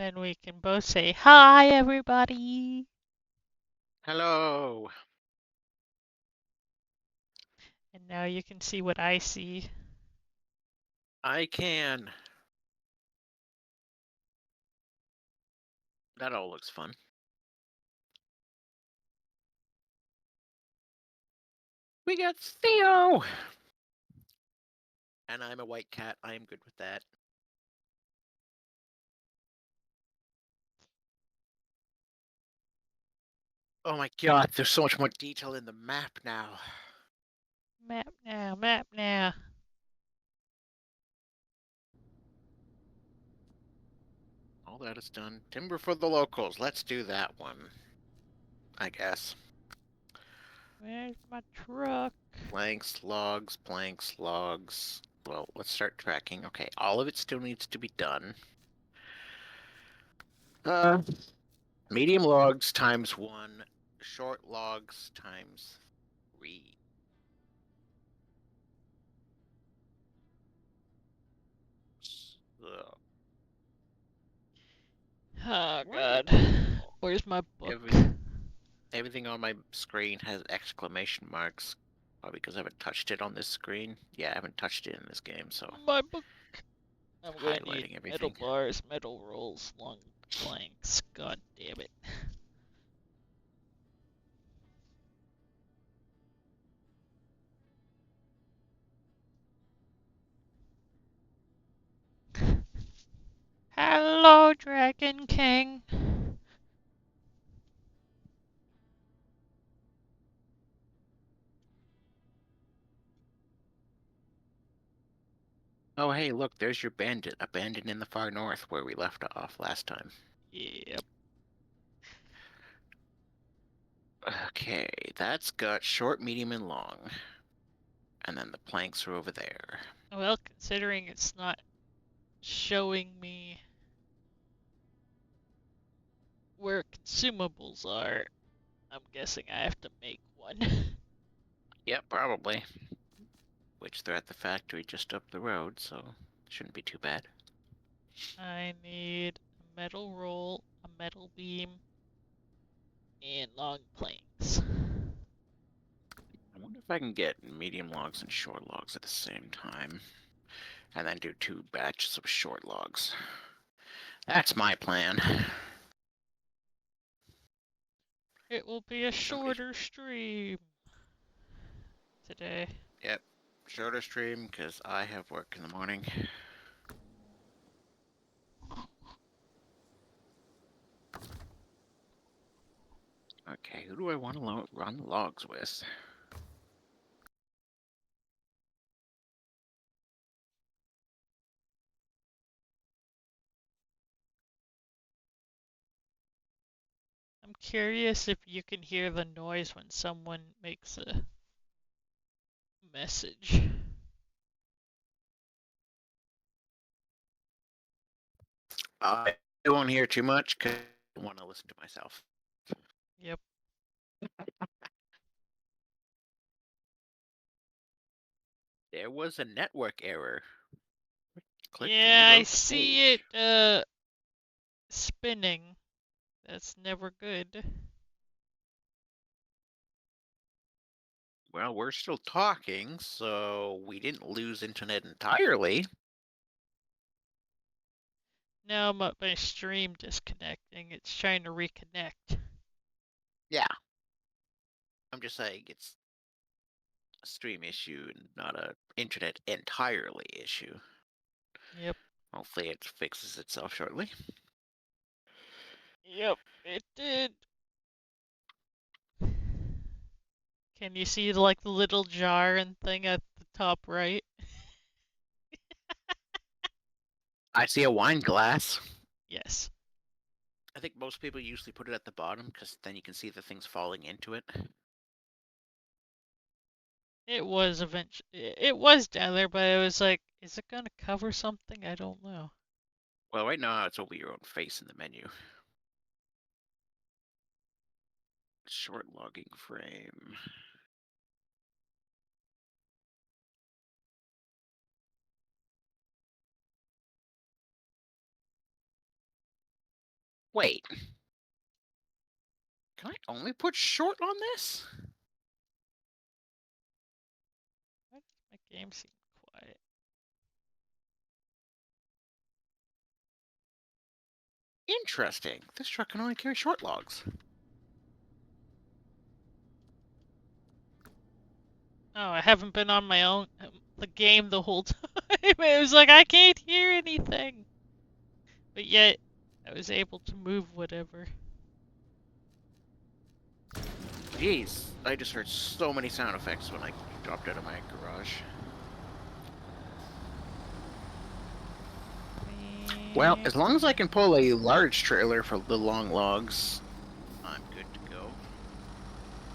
Then we can both say, hi, everybody. Hello. And now you can see what I see. I can. That all looks fun. We got Theo! And I'm a white cat. I am good with that. Oh my god, there's so much more detail in the map now. Map now, map now. All that is done. Timber for the locals. Let's do that one. I guess. Where's my truck? Planks, logs, planks, logs. Well, let's start tracking. Okay, all of it still needs to be done. Uh, medium logs times 1. Short logs times 3. So, Oh, what? God. Where's my book? Everything on my screen has exclamation marks. Probably because I haven't touched it on this screen. Yeah, I haven't touched it in this game, so My book. I'm gonna need highlighting metal everything. bars, metal rolls, long planks. God damn it. Hello, Dragon King. Oh, hey, look, there's your bandit. Abandoned in the far north where we left off last time. Yep. Okay, that's got short, medium, and long. And then the planks are over there. Well, considering it's not showing me where consumables are, I'm guessing I have to make one. Yep, probably. Which they're at the factory just up the road, so shouldn't be too bad. I need a metal roll, a metal beam, and long planks. I wonder if I can get medium logs and short logs at the same time. And then do 2 batches of short logs. That's my plan. It will be a Somebody. shorter stream today. Yep. Shorter stream because I have work in the morning. Okay, who do I want to run logs with? I'm curious if you can hear the noise when someone makes a message. I won't hear too much because I want to listen to myself. Yep. There was a network error. Click to Yeah, I reload the see page. it spinning. That's never good. Well, we're still talking, so we didn't lose internet entirely. Now my stream disconnecting. It's trying to reconnect. Yeah, I'm just saying it's a stream issue, not a internet entirely issue. Yep. Hopefully it fixes itself shortly. Yep. It did. Can you see like the little jar and thing at the top right? I see a wine glass. Yes. I think most people usually put it at the bottom because then you can see the things falling into it. It was eventually. It was down there, but it was like, is it gonna cover something? I don't know. Well, right now it's over your own face in the menu. Short logging frame. Wait. Can I only put short on this? Why does my game seem quiet? Interesting. This truck can only carry short logs. Oh, I haven't been on my own the game the whole time. It was like I can't hear anything. But yet I was able to move whatever. Jeez, I just heard so many sound effects when I dropped out of my garage. Well, as long as I can pull a large trailer for the long logs, I'm good to go.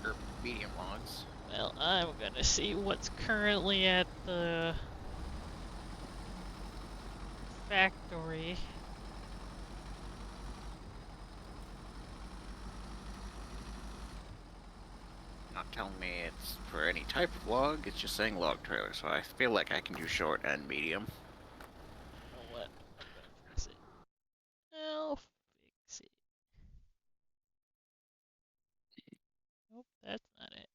Or medium logs. Well, I'm gonna see what's currently at the factory. Not telling me it's for any type of log, it's just saying log trailer, so I feel like I can do short and medium. You know what? I'm gonna fix it. I'll fix it. Nope, that's not it.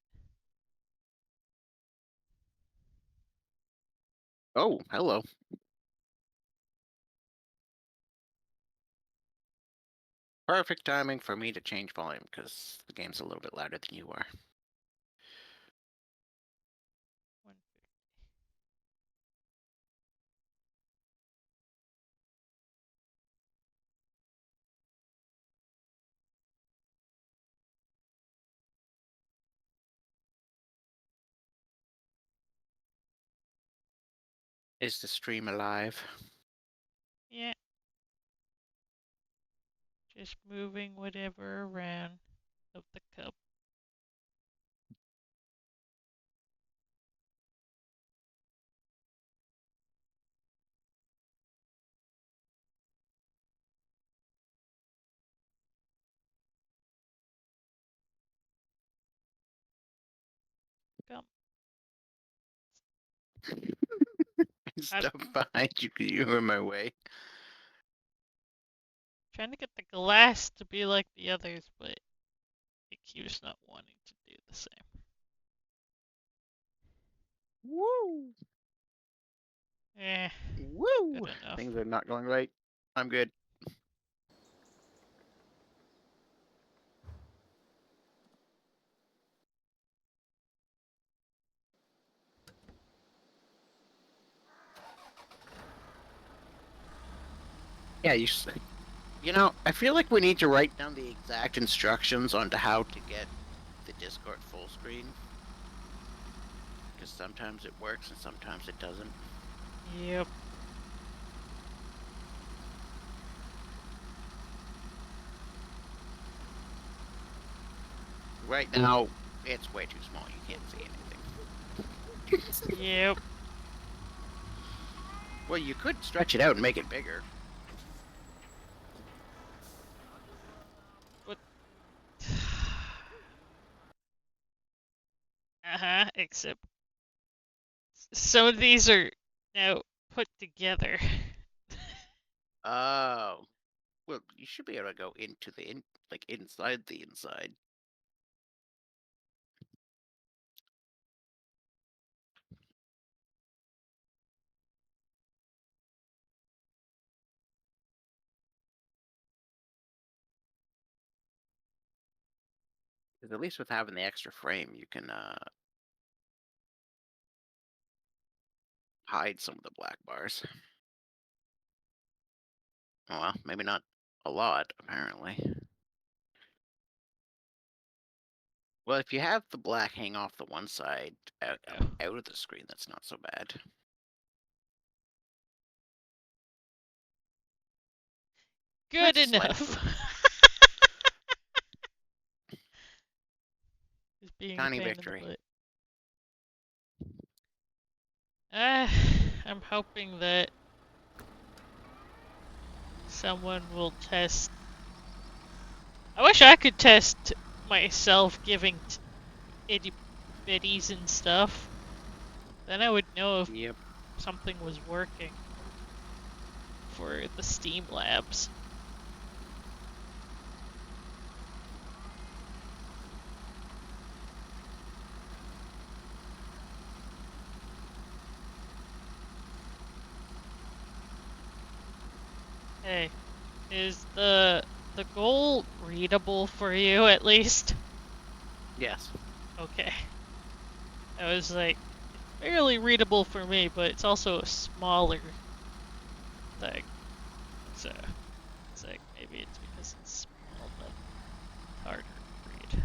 Oh, hello. Perfect timing for me to change volume, because the game's a little bit louder than you are. 150. Is the stream alive? Yeah, just moving whatever around of the cup. Come. Stuff behind you, you were in my way. Trying to get the glass to be like the others, but it keeps not wanting to do the same. Woo! Eh, Woo! good enough. Things are not going right. I'm good. Yeah, you know, I feel like we need to write down the exact instructions onto how to get the Discord full screen. Because sometimes it works and sometimes it doesn't. Yep. Right now, it's way too small. You can't see anything. Yep. Well, you could stretch it out and make it bigger. What? Uh-huh, except some of these are now put together. Oh. Well, you should be able to go into the like inside the inside. Because at least with having the extra frame, you can hide some of the black bars. Oh, well, maybe not a lot, apparently. Well, if you have the black hang off the one side out of the screen, that's not so bad. Good That's a slight enough. improvement. Just being a Tiny pain in the victory. butt. I'm hoping that someone will test. I wish I could test myself giving itty bitties and stuff. Then I would know if Yep. something was working for the Steam Labs. Hey, is the goal readable for you at least? Yes. Okay. I was like, it's barely readable for me, but it's also a smaller thing. So it's like maybe it's because it's small that it's harder to read.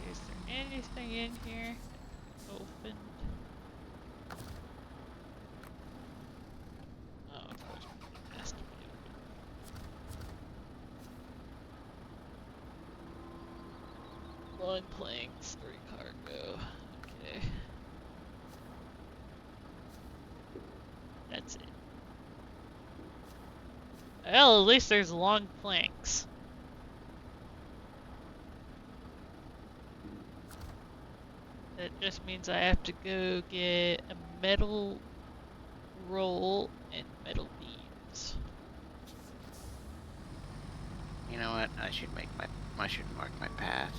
Is there anything in here that opened? Oh, of course, it has to be open. One planks, 3 cargo. Okay. That's it. Well, at least there's long planks. That just means I have to go get a metal roll and metal beams. You know what? I should mark my path.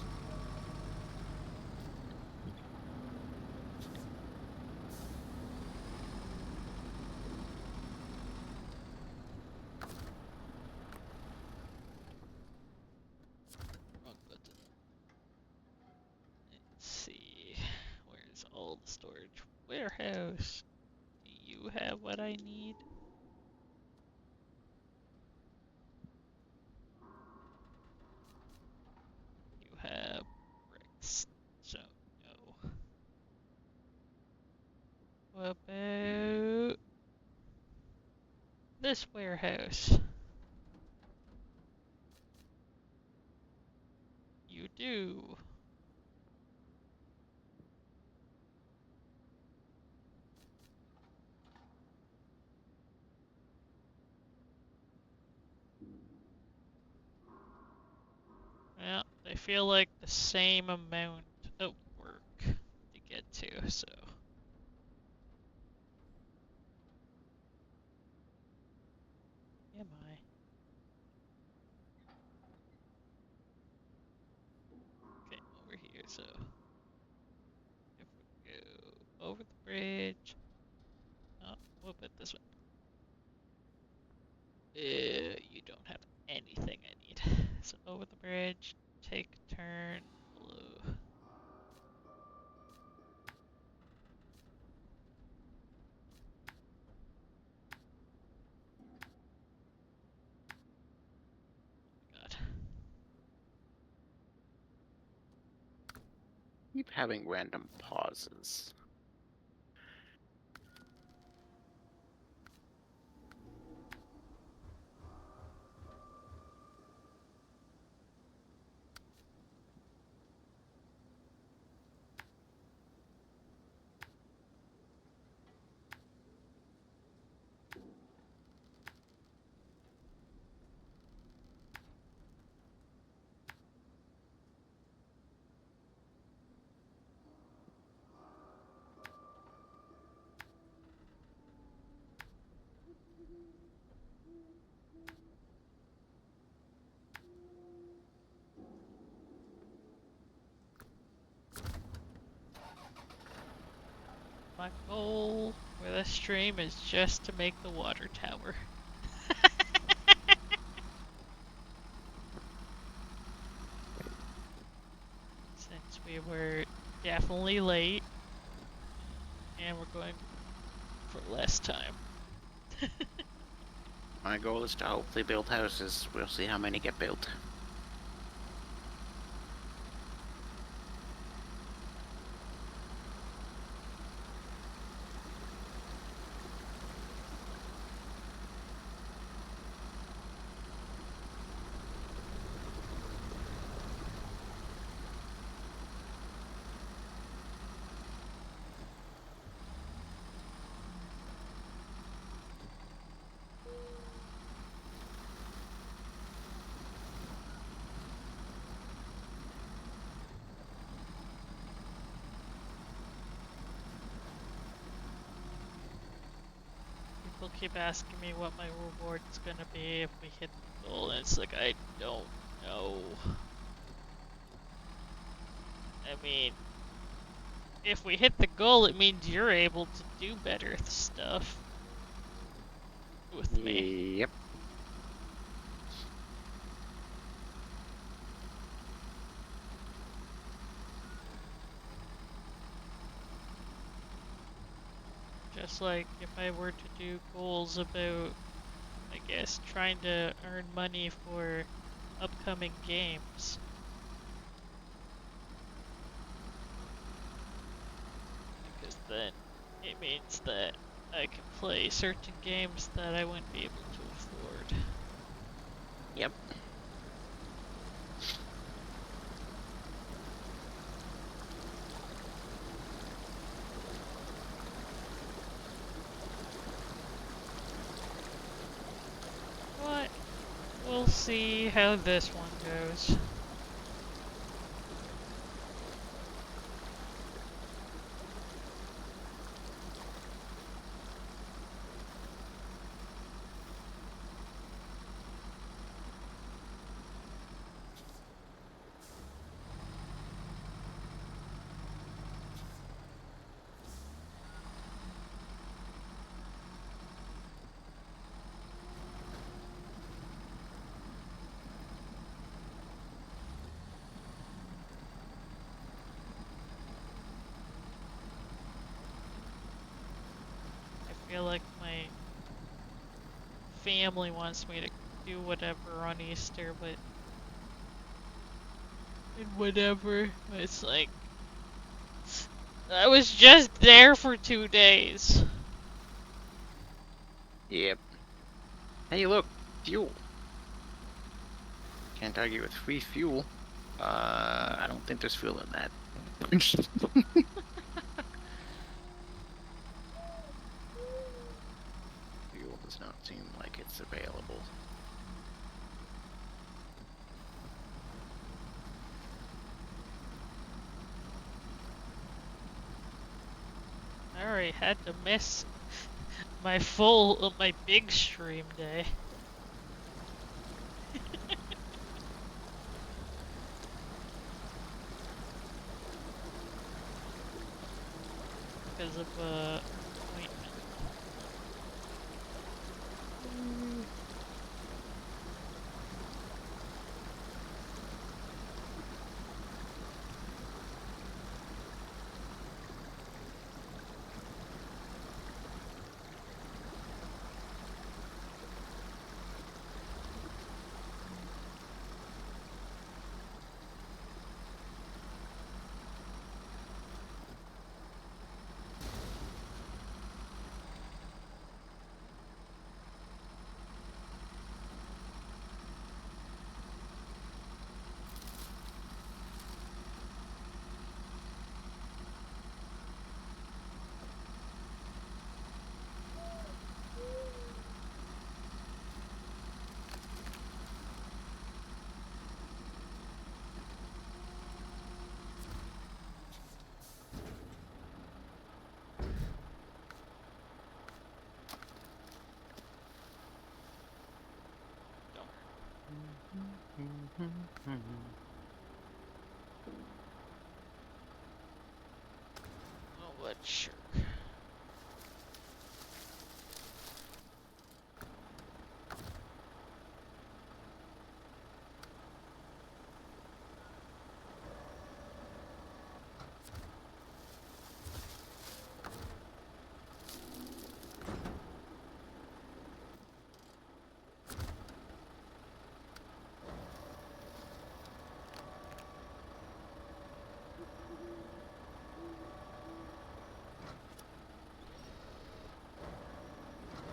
Wrong button. Let's see. Where's all the storage? Warehouse. Do you have what I need? You have bricks. So, no. What about this warehouse? You do. Well, they feel like the same amount of work to get to, so. Am I? Okay, over here, so. If we go over the bridge. Oh, we'll put this one. You don't have anything I need. So over the bridge, take a turn, blue. God. Keep having random pauses. My goal for this stream is just to make the water tower. Since we were definitely late, and we're going for less time. My goal is to hopefully build houses. We'll see how many get built. people keep asking me what my reward's gonna be if we hit the goal, and it's like, I don't know. I mean, if we hit the goal, it means you're able to do better stuff with me. Yep. Just like if I were to do goals about, I guess, trying to earn money for upcoming games. Because then it means that I can play certain games that I wouldn't be able to afford. Yep. But we'll see how this one goes. I feel like my family wants me to do whatever on Easter, but whatever. It's like I was just there for 2 days. Yep. Hey, look, fuel. Can't argue with free fuel. I don't think there's fuel in that. Fuel does not seem like it's available. I already had to miss my big stream day. Because of appointment. Oh, but sure.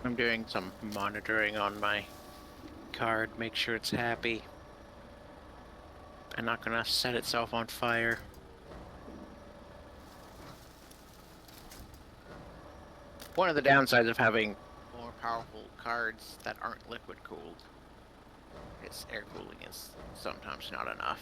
I'm doing some monitoring on my card, make sure it's happy. I'm not gonna set itself on fire. One of the downsides of having more powerful cards that aren't liquid cooled is air cooling is sometimes not enough.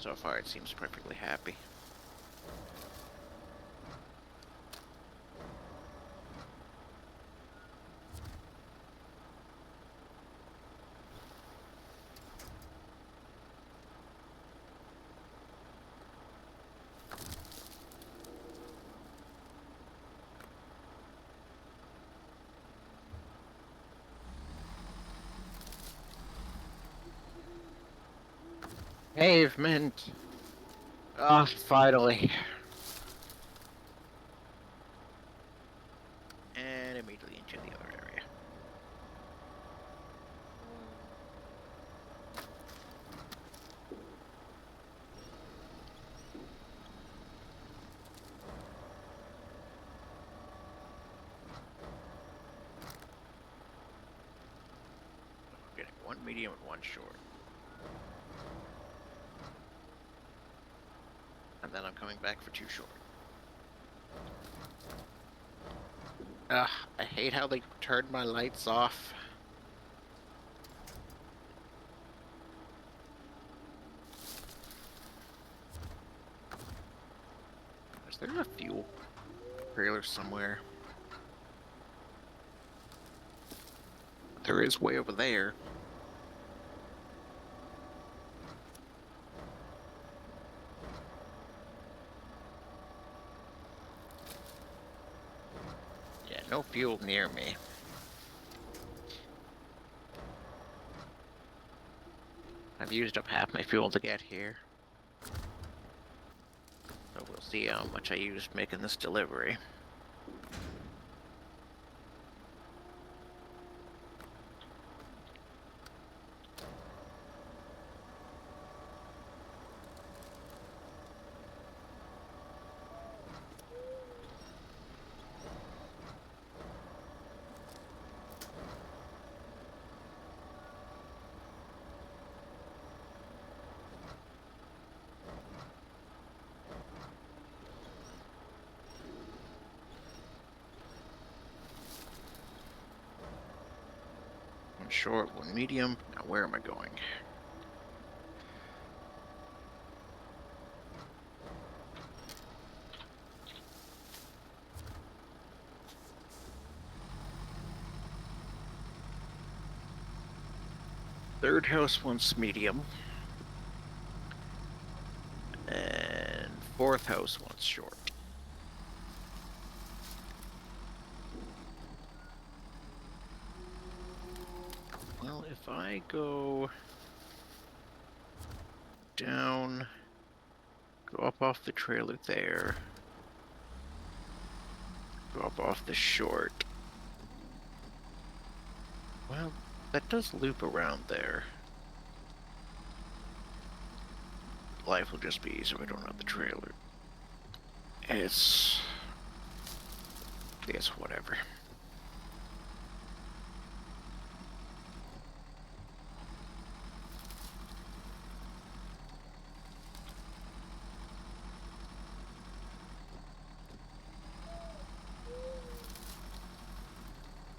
So far, it seems perfectly happy. Pavement! Ah, finally. And immediately into the other area. I'm getting one medium and one short. And then I'm coming back for two short. Ugh, I hate how they turned my lights off. Is there a fuel trailer somewhere? There is way over there. Yeah, no fuel near me. I've used up half my fuel to get here. So we'll see how much I used making this delivery. One short, one medium. Now where am I going? Third house wants medium. And fourth house wants short. Well, if I go down, go up off the trailer there, go up off the short. Well, that does loop around there. Life will just be easier if I don't have the trailer. It's whatever.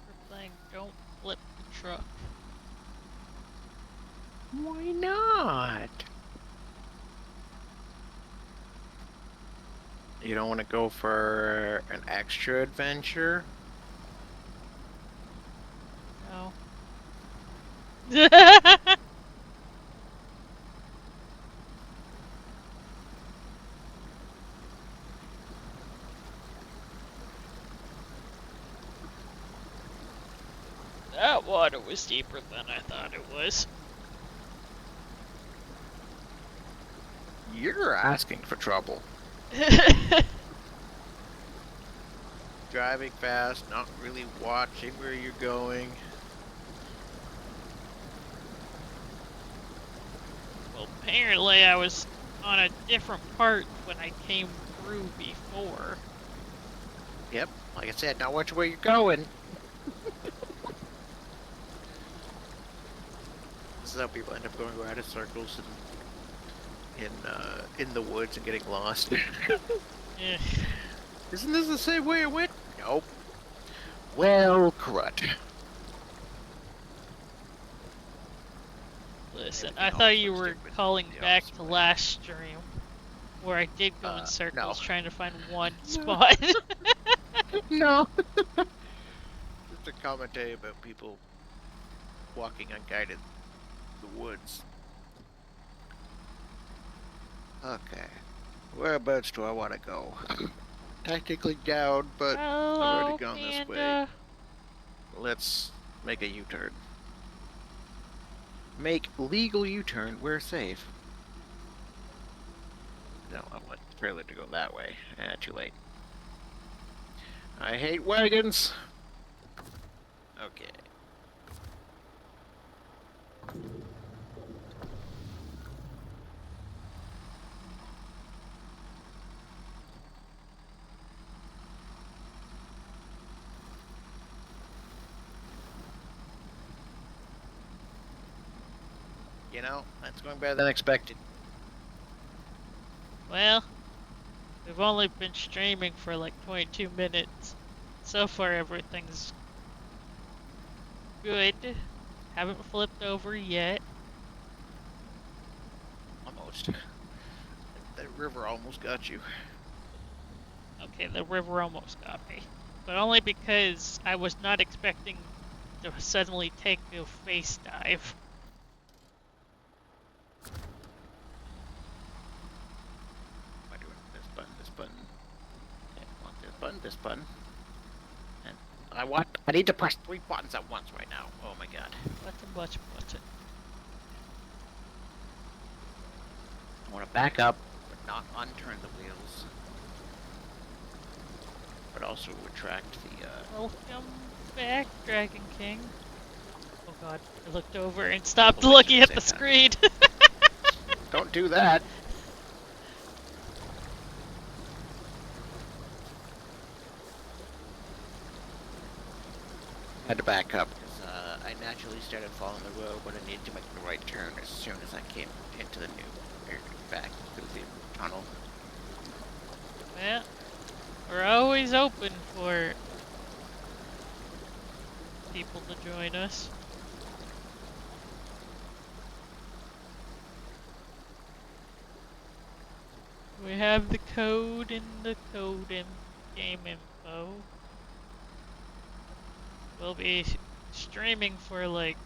We're playing Don't Flip the Truck. Why not? You don't want to go for an extra adventure? No. That water was deeper than I thought it was. You're asking for trouble. Driving fast, not really watching where you're going. Well, apparently I was on a different part when I came through before. Yep, like I said, not watching where you're going. This is how people end up going around in circles and in the woods and getting lost. Eh. Isn't this the same way it went? Nope. Well, crud. Listen. listen, I everything thought also you were stupid calling the back opposite to way. last stream, where I did go in No. circles trying to find one No. spot. No. Just a commentary about people walking unguided the woods. Okay. Whereabouts do I want to go? Technically down, but I've already Hello, gone this way. Panda. Let's make a U-turn. Make legal U-turn. We're safe. No, I want the trailer to go that way. Too late. I hate wagons. Okay. You know, that's going better than expected. Well, we've only been streaming for like 22 minutes. So far, everything's good. Haven't flipped over yet. Almost. That river almost got you. Okay, the river almost got me. But only because I was not expecting to suddenly take a face dive. Am I doing this button, this button? Yeah, I want this button, this button. And I need to press 3 buttons at once right now. Oh my god. Button. I want to back up, but not unturn the wheels. But also retract the, Welcome back, Dragon King. Oh god, I looked over and stopped the winch looking at at the the same screen. Don't do that! I had to back up because I naturally started following the road, but I needed to make the right turn as soon as I came into the new, back through the tunnel. Yeah, we're always open for people to join us. We have the code in the code in game info. We'll be streaming for like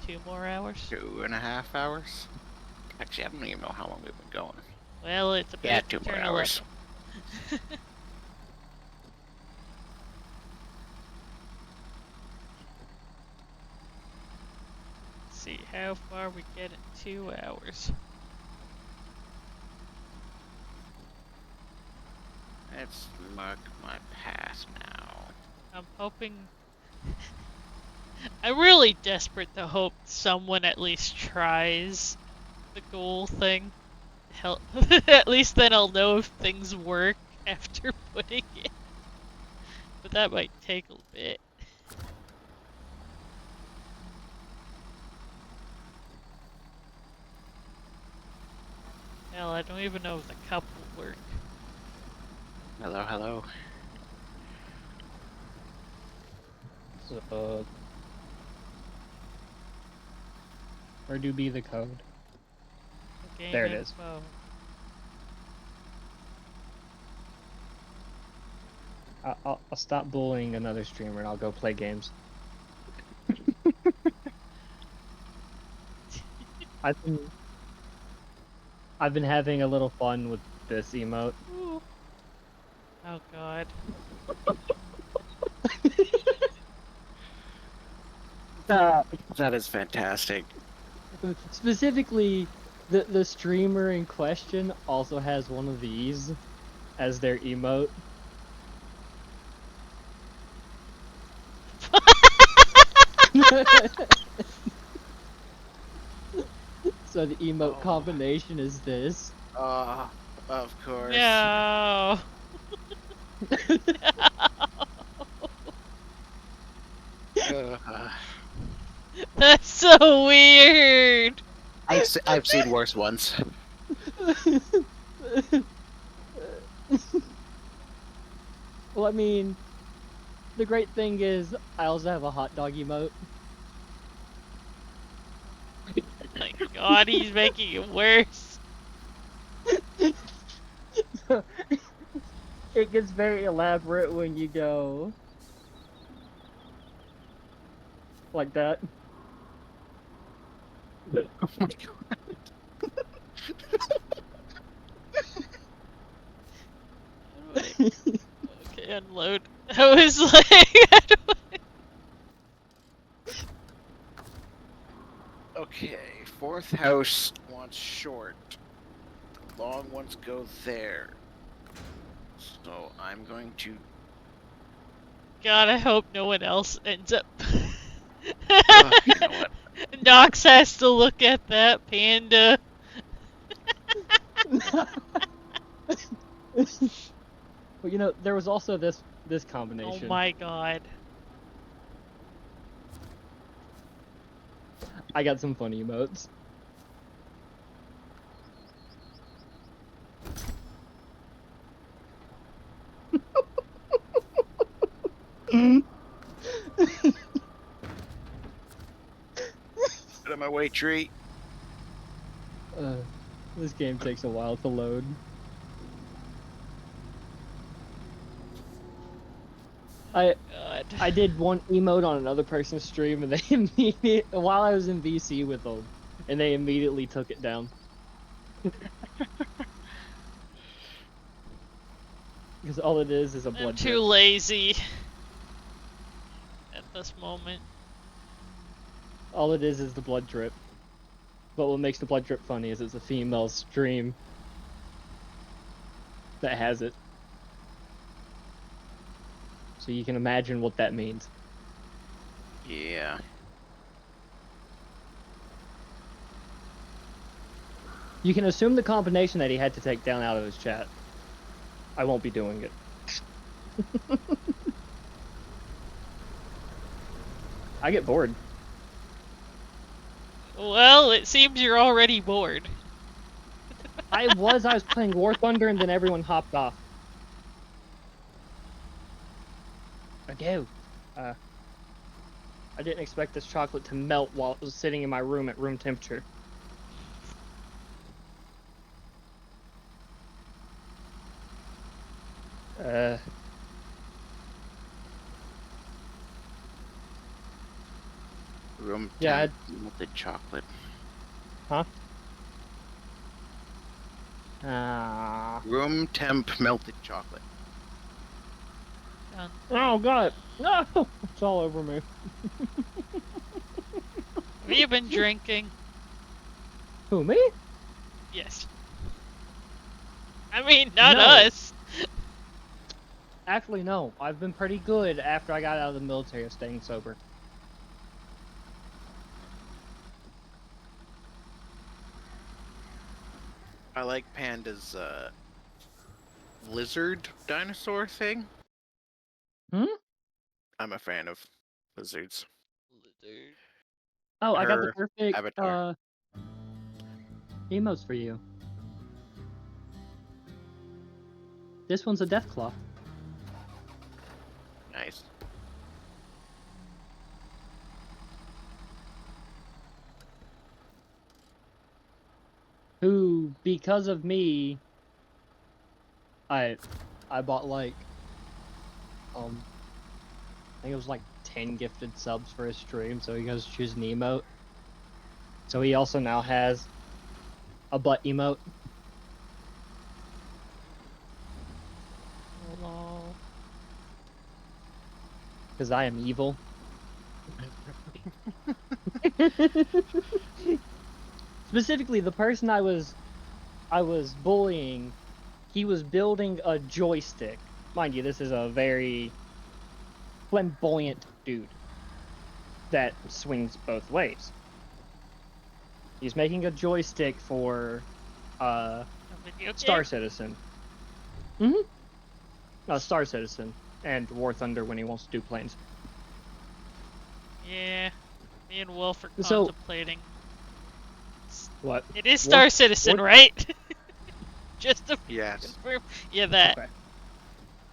2 more hours. 2.5 hours? Actually, I don't even know how long we've been going. Well, it's about Yeah, to 2 more turn hours. 11. See how far we get in 2 hours. Let's mark my path now. I'm hoping. I'm really desperate to hope someone at least tries the goal thing. Hell, at least then I'll know if things work after putting it. But that might take a bit. Hell, I don't even know if the cup will work. Hello, hello. So, where do be the code? Game There it is. info. I'll stop bullying another streamer and I'll go play games. I've been having a little fun with this emote. Ooh. Oh god. That is fantastic. Specifically, the streamer in question also has one of these as their emote. So the emote combination is this. Of course. No. That's so weird. I've seen worse ones. Well, I mean, the great thing is I also have a hot dog emote. God, he's making it worse. It gets very elaborate when you go like that. Oh my god. How do I... Okay, unload. I was like, how do Okay, fourth house wants short. Long ones go there. So I'm going to. God, I hope no one else ends up. You know what? Nox has to look at that panda. Well, you know, there was also this Oh combination. my god. I got some funny emotes. Out of my way, tree. This game takes a while to load. God. I did one emote on another person's stream, and they immediately, while I was in VC with them, and they immediately took it down. Because all it is a I'm blood too drip. lazy at this moment. All it is the blood drip. But what makes the blood drip funny is it's a female stream that has it. So you can imagine what that means. Yeah. You can assume the combination that he had to take down out of his chat. I won't be doing it. I get bored. Well, it seems you're already bored. I was playing War Thunder and then everyone hopped off. I go. I didn't expect this chocolate to melt while it was sitting in my room at room temperature. Room Yeah, temp melted chocolate. Huh? Room temp melted chocolate. Oh god! No! It's all over me. Have you been drinking? Who, me? Yes. I mean, not No. us. Actually, no. I've been pretty good after I got out of the military of staying sober. I like Panda's lizard dinosaur thing. Hmm? I'm a fan of lizards. Oh, I got the Her perfect avatar. emotes for you. This one's a Deathclaw. Nice. Who, because of me, I bought like I think it was like 10 gifted subs for his stream, so he goes choose an emote. So he also now has a butt emote. Hello. Because I am evil. Specifically, the person I was bullying, he was building a joystick. Mind you, this is a very flamboyant dude that swings both ways. He's making a joystick for A video Star game? Citizen. Star Citizen and War Thunder when he wants to do planes. Yeah. Me and Wolf are So- contemplating. What? It is Star Citizen, right? Just to Yes. confirm. Yeah, that. Okay.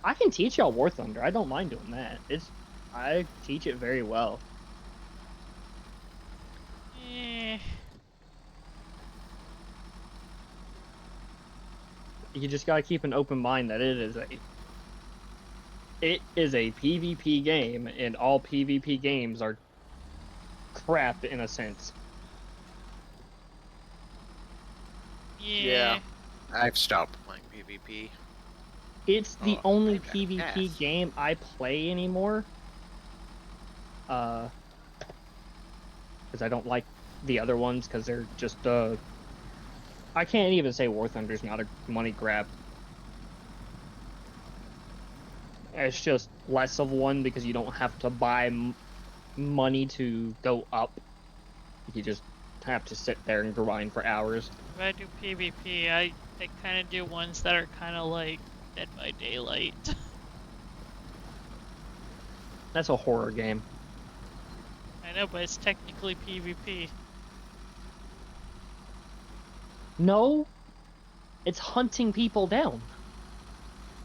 I can teach y'all War Thunder. I don't mind doing that. I teach it very well. Eh. You just gotta keep an open mind that it is a PvP game, and all PvP games are crap in a sense. Yeah. I've stopped playing PvP. It's the Oh, only I've got a PvP gas. game I play anymore. Because I don't like the other ones because they're just I can't even say War Thunder's not a money grab. It's just less of one because you don't have to buy money to go up. You just have to sit there and grind for hours. If I do PvP, I kind of do ones that are kind of like Dead by Daylight. That's a horror game. I know, but it's technically PvP. No, it's hunting people down.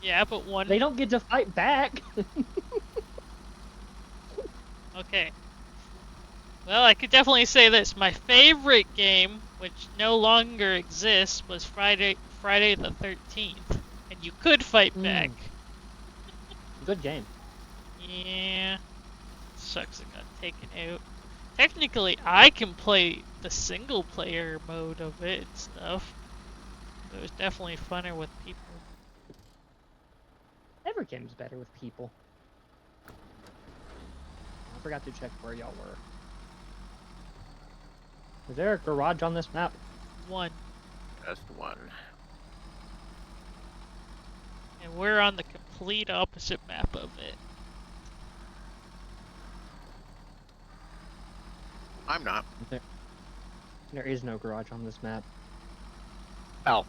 Yeah, but one. They don't get to fight back. Okay. Well, I could definitely say this. My favorite game, which no longer exists, was Friday the 13th, and you could fight back. Good game. Yeah. Sucks it got taken out. Technically, I can play the single player mode of it and stuff. It was definitely funner with people. Every game's better with people. I forgot to check where y'all were. Is there a garage on this map? One. Just one. And we're on the complete opposite map of it. I'm not. There is no garage on this map. Oh.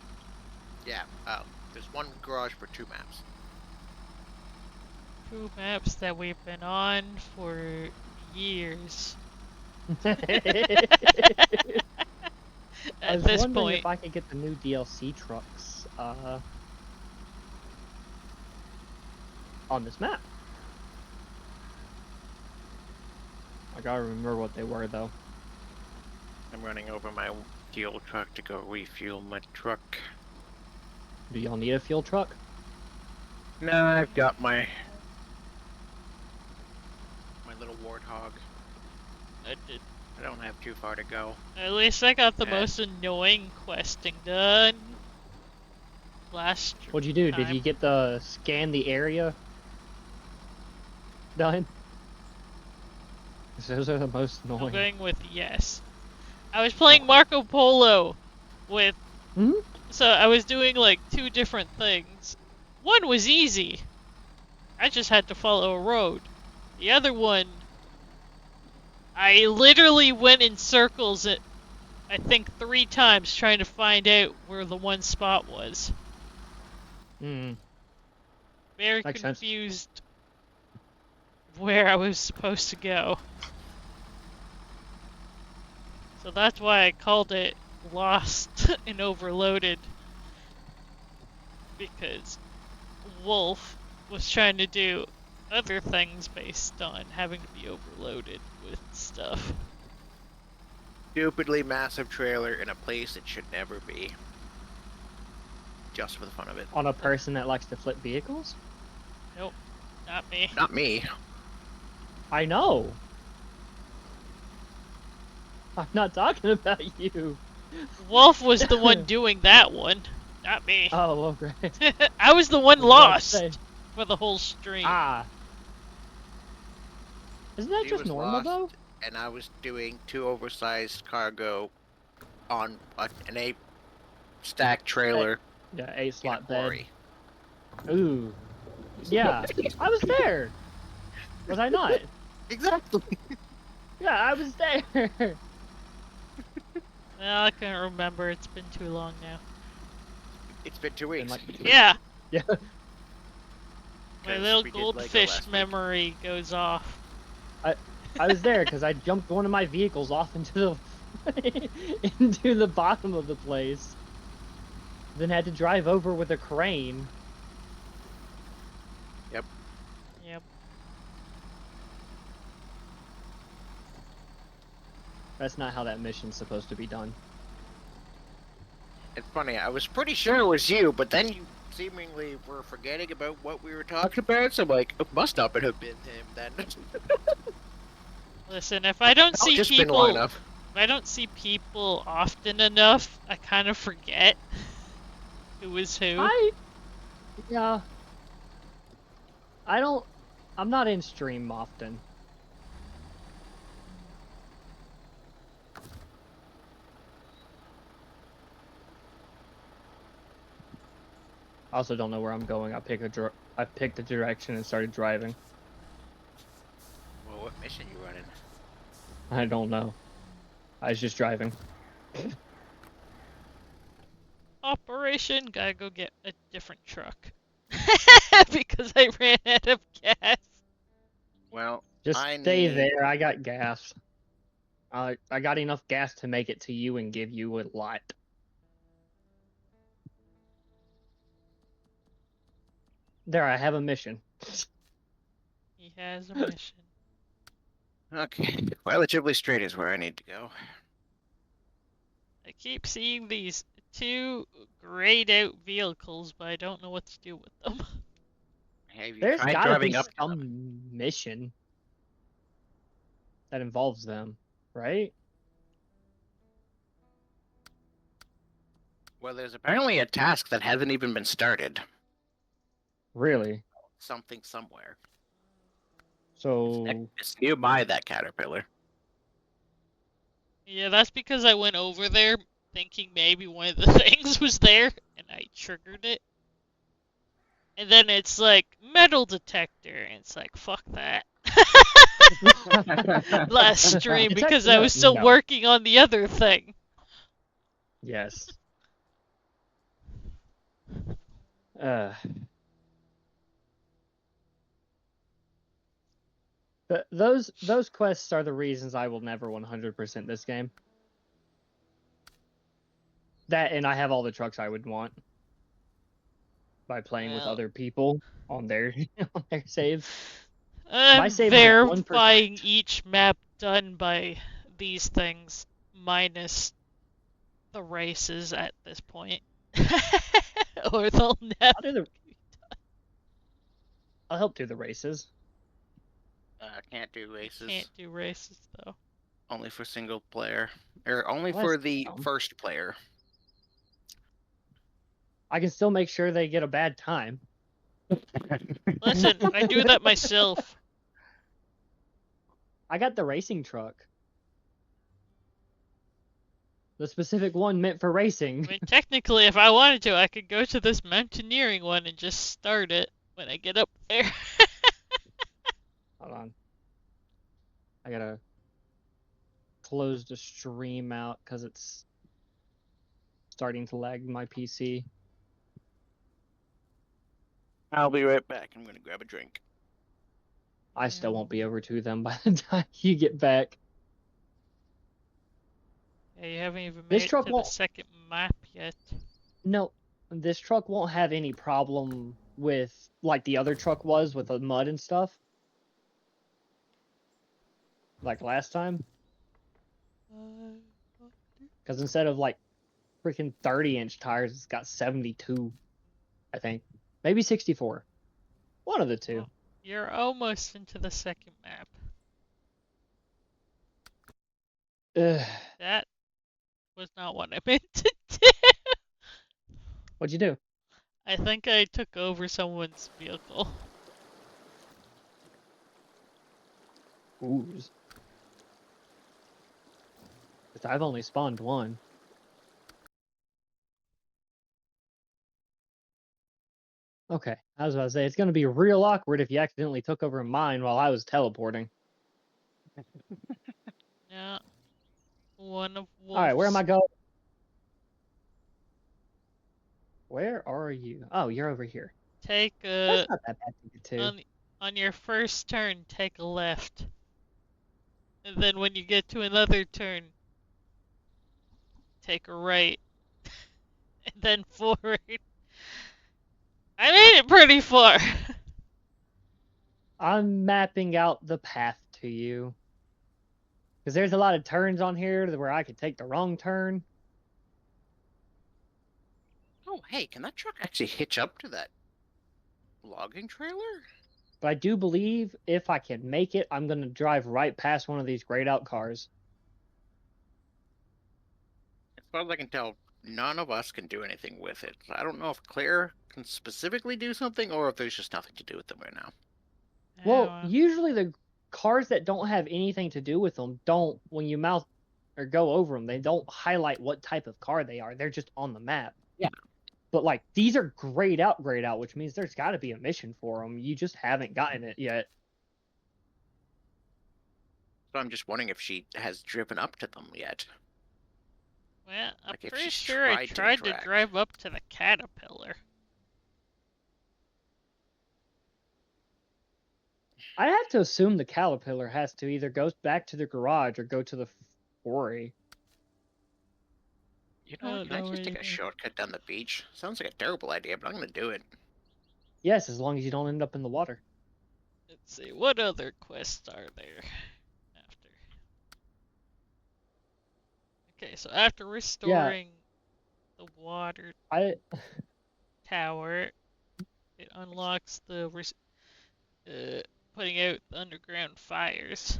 Yeah. Oh. There's one garage for 2 maps. 2 maps that we've been on for years. I At was this wondering point. if I could get the new DLC trucks on this map. I gotta remember what they were though. I'm running over my fuel truck to go refuel my truck. Do y'all need a fuel truck? No, I've got my little warthog. I don't have too far to go. At least I got the Yeah. most annoying questing done. Last What'd you do? time. Did you get the scan the area done? 'Cause those are the most I'm annoying. going with yes. I was playing Marco Polo with. Hmm? So I was doing like 2 different things. One was easy. I just had to follow a road. The other one, I literally went in circles at, I think 3 times trying to find out where the one spot was. Hmm. Very Makes sense. confused where I was supposed to go. So that's why I called it Lost and Overloaded. Because Wolf was trying to do other things based on having to be overloaded with stuff. Stupidly massive trailer in a place it should never be. Just for the fun of it. On a person that likes to flip vehicles? Nope, not me. Not me. I know. I'm not talking about you. Wolf was the one doing that one, not me. Oh, okay. I was the one I was about to lost say. for the whole stream. Ah. Isn't that He just was normal lost, though? and I was doing 2 oversized cargo on an 8 stack trailer Yeah, in a 8-slot bed. quarry. Ooh. Yeah. I was there. Was I not? Exactly. Yeah, I was there. Well, I can't remember. It's been too long now. It's been 2 weeks. like- Yeah, Yeah. my 'Cause little we did Lego goldfish last week. memory goes off. I was there because I jumped one of my vehicles off into the into the bottom of the place. Then had to drive over with a crane. Yep. That's not how that mission's supposed to be done. It's funny. I was pretty sure it was you, but then you seemingly were forgetting about what we were talking about. So I'm like, it must not have been him then. Listen, if I don't I'll see just been long people, enough. if I don't see people often enough, I kind of forget who is who. Yeah. I don't. I'm not in stream often. I also don't know where I'm going. I picked a direction and started driving. Well, what mission you running? I don't know. I was just driving. Operation, gotta go get a different truck. Because I ran out of gas. Well, Just I stay need. there. I got gas. I got enough gas to make it to you and give you a lot. There, I have a mission. He has a mission. Okay, relatively straight is where I need to go. I keep seeing these two grayed out vehicles, but I don't know what to do with them. Have you There's tried gotta be driving up to them? some mission that involves them, right? Well, there's apparently a task that hasn't even been started. Really? Something somewhere. So It's nearby that caterpillar. Yeah, that's because I went over there thinking maybe one of the things was there, and I triggered it. And then it's like, metal detector, and it's like, fuck that. Last stream, because I was still no. working on the other thing. Yes. Uh. Those quests are the reasons I will never 100% this game. That, and I have all the trucks I would want by playing with Well, other people on their on their saves. I'm save is at 1%. verifying each map done by these things, minus the races at this point. Or they'll never. I'll help do the races. Can't do races. Can't do races though. Only for single player. Or only Well, for that's the dumb. first player. I can still make sure they get a bad time. Listen, I do that myself. I got the racing truck. The specific one meant for racing. I mean, technically, if I wanted to, I could go to this mountaineering one and just start it when I get up there. Hold on. I gotta close the stream out because it's starting to lag my PC. I'll be right back. I'm gonna grab a drink. I still won't be over to them by the time you get back. Yeah, you haven't even This made it truck to the won't. second map yet. No, this truck won't have any problem with like the other truck was with the mud and stuff. Like last time. Because instead of like freaking 30-inch tires, it's got 72, I think. Maybe 64. One of the two. Well, you're almost into the second map. Ugh. That was not what I meant to do. What'd you do? I think I took over someone's vehicle. Ooze. Because I've only spawned one. Okay, I was about to say, it's going to be real awkward if you accidentally took over mine while I was teleporting. Yeah. One of wolves. Alright, where am I going? Where are you? Oh, you're over here. Take That's not that bad to get to. on your first turn, take a left. And then when you get to another turn, take a right. And then forward. I made it pretty far. I'm mapping out the path to you. Because there's a lot of turns on here where I could take the wrong turn. Oh, hey, can that truck actually hitch up to that logging trailer? But I do believe if I can make it, I'm gonna drive right past one of these grayed out cars. As far as I can tell, none of us can do anything with it. I don't know if Claire can specifically do something or if there's just nothing to do with them right now. Well, Oh, usually the cars that don't have anything to do with them don't, when you mouth or go over them, they don't highlight what type of car they are. They're just on the map. Yeah. But like these are grayed out, which means there's got to be a mission for them. You just haven't gotten it yet. So I'm just wondering if she has driven up to them yet. well, I'm Like if pretty she's sure I tried to tried to interact. drive up to the caterpillar. I have to assume the caterpillar has to either go back to the garage or go to the quarry. You I know what? don't Can I know just take a either. shortcut down the beach? Sounds like a terrible idea, but I'm gonna do it. Yes, as long as you don't end up in the water. Let's see, what other quests are there after? Okay, so after Yeah, restoring the water I tower, it unlocks the putting out the underground fires.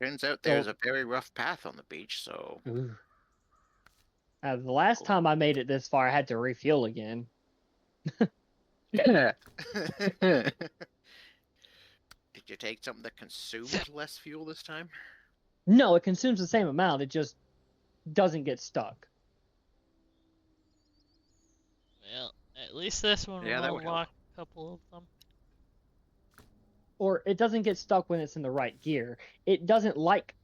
Turns out there's so a very rough path on the beach, so. ooh. The last time I made it this far, I had to refuel again. Yeah. Did you take something that consumed less fuel this time? No, it consumes the same amount. It just doesn't get stuck. Well, at least this one Yeah, that will would help. unlock a couple of them. Or it doesn't get stuck when it's in the right gear. It doesn't like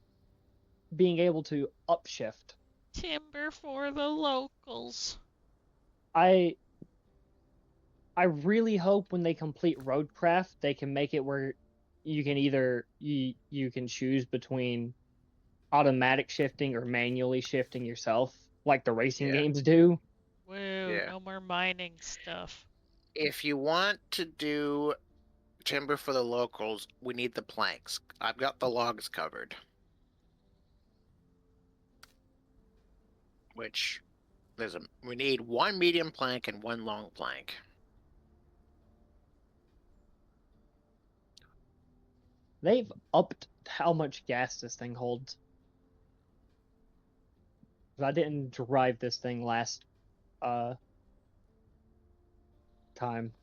being able to upshift. Timber for the locals. I I really hope when they complete Roadcraft, they can make it where you can either you can choose between automatic shifting or manually shifting yourself, like the racing Yeah. games do. Whoa, Yeah. no more mining stuff. If you want to do timber for the locals, we need the planks. I've got the logs covered. Which we need one medium plank and one long plank. They've upped how much gas this thing holds. 'Cause I didn't drive this thing last uh time.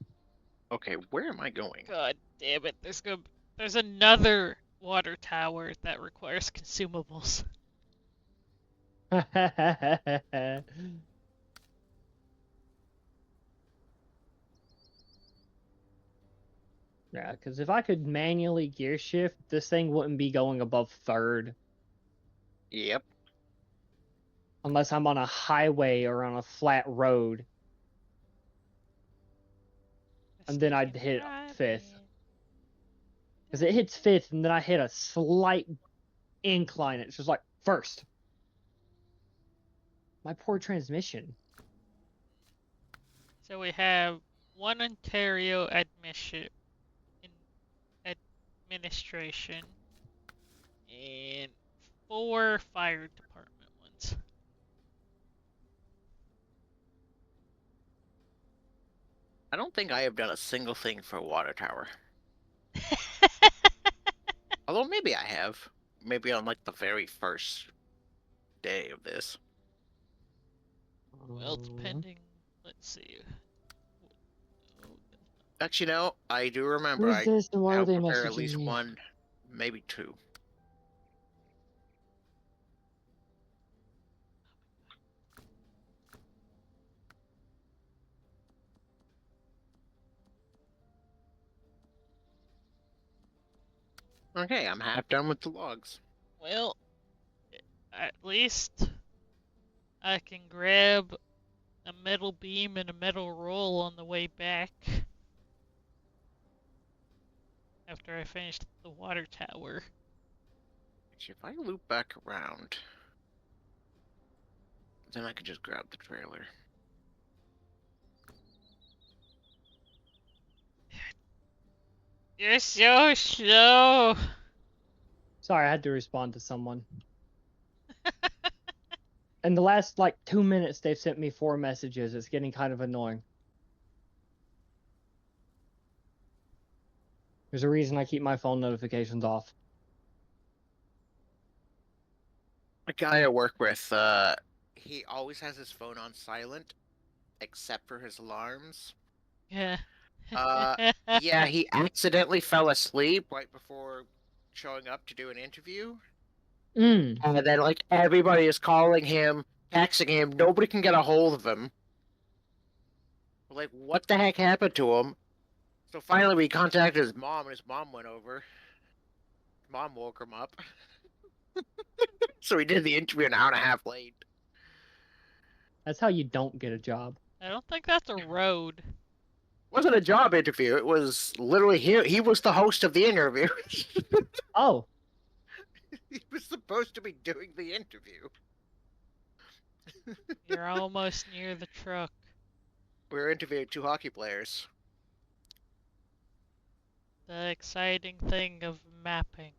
Okay, where am I going? God damn it, there's another water tower that requires consumables. Yeah, because if I could manually gear shift, this thing wouldn't be going above third Yep. unless I'm on a highway or on a flat road, and then I'd hit fifth. Because it hits fifth, and then I hit a slight incline. It's just like first. My poor transmission. So we have one Ontario administration and 4 fire department ones. I don't think I have done a single thing for a water tower. Although maybe I have. Maybe on like the very first day of this. Well, depending. Let's see. Actually, no, I do remember Who's I this and why are helped they prepare at messaging least me? one, maybe two. Okay, I'm half done with the logs. Well, at least I can grab a metal beam and a metal roll on the way back after I finish the water tower. Actually, if I loop back around, then I can just grab the trailer. You're so slow. Sorry, I had to respond to someone. In the last, like, 2 minutes, they've sent me 4 messages. It's getting kind of annoying. There's a reason I keep my phone notifications off. A guy I work with, he always has his phone on silent, except for his alarms. Yeah. Yeah, he accidentally fell asleep right before showing up to do an interview. Mm. And then, like, everybody is calling him, texting him. Nobody can get a hold of him. We're like, what the heck happened to him? So finally, we contacted his mom, and his mom went over. His mom woke him up. So he did the interview an hour and a half late. That's how you don't get a job. I don't think that's a road. It wasn't a job interview. It was literally him. He was the host of the interview. Oh, He was supposed to be doing the interview. You're almost near the truck. We were interviewing 2 hockey players. The exciting thing of mapping.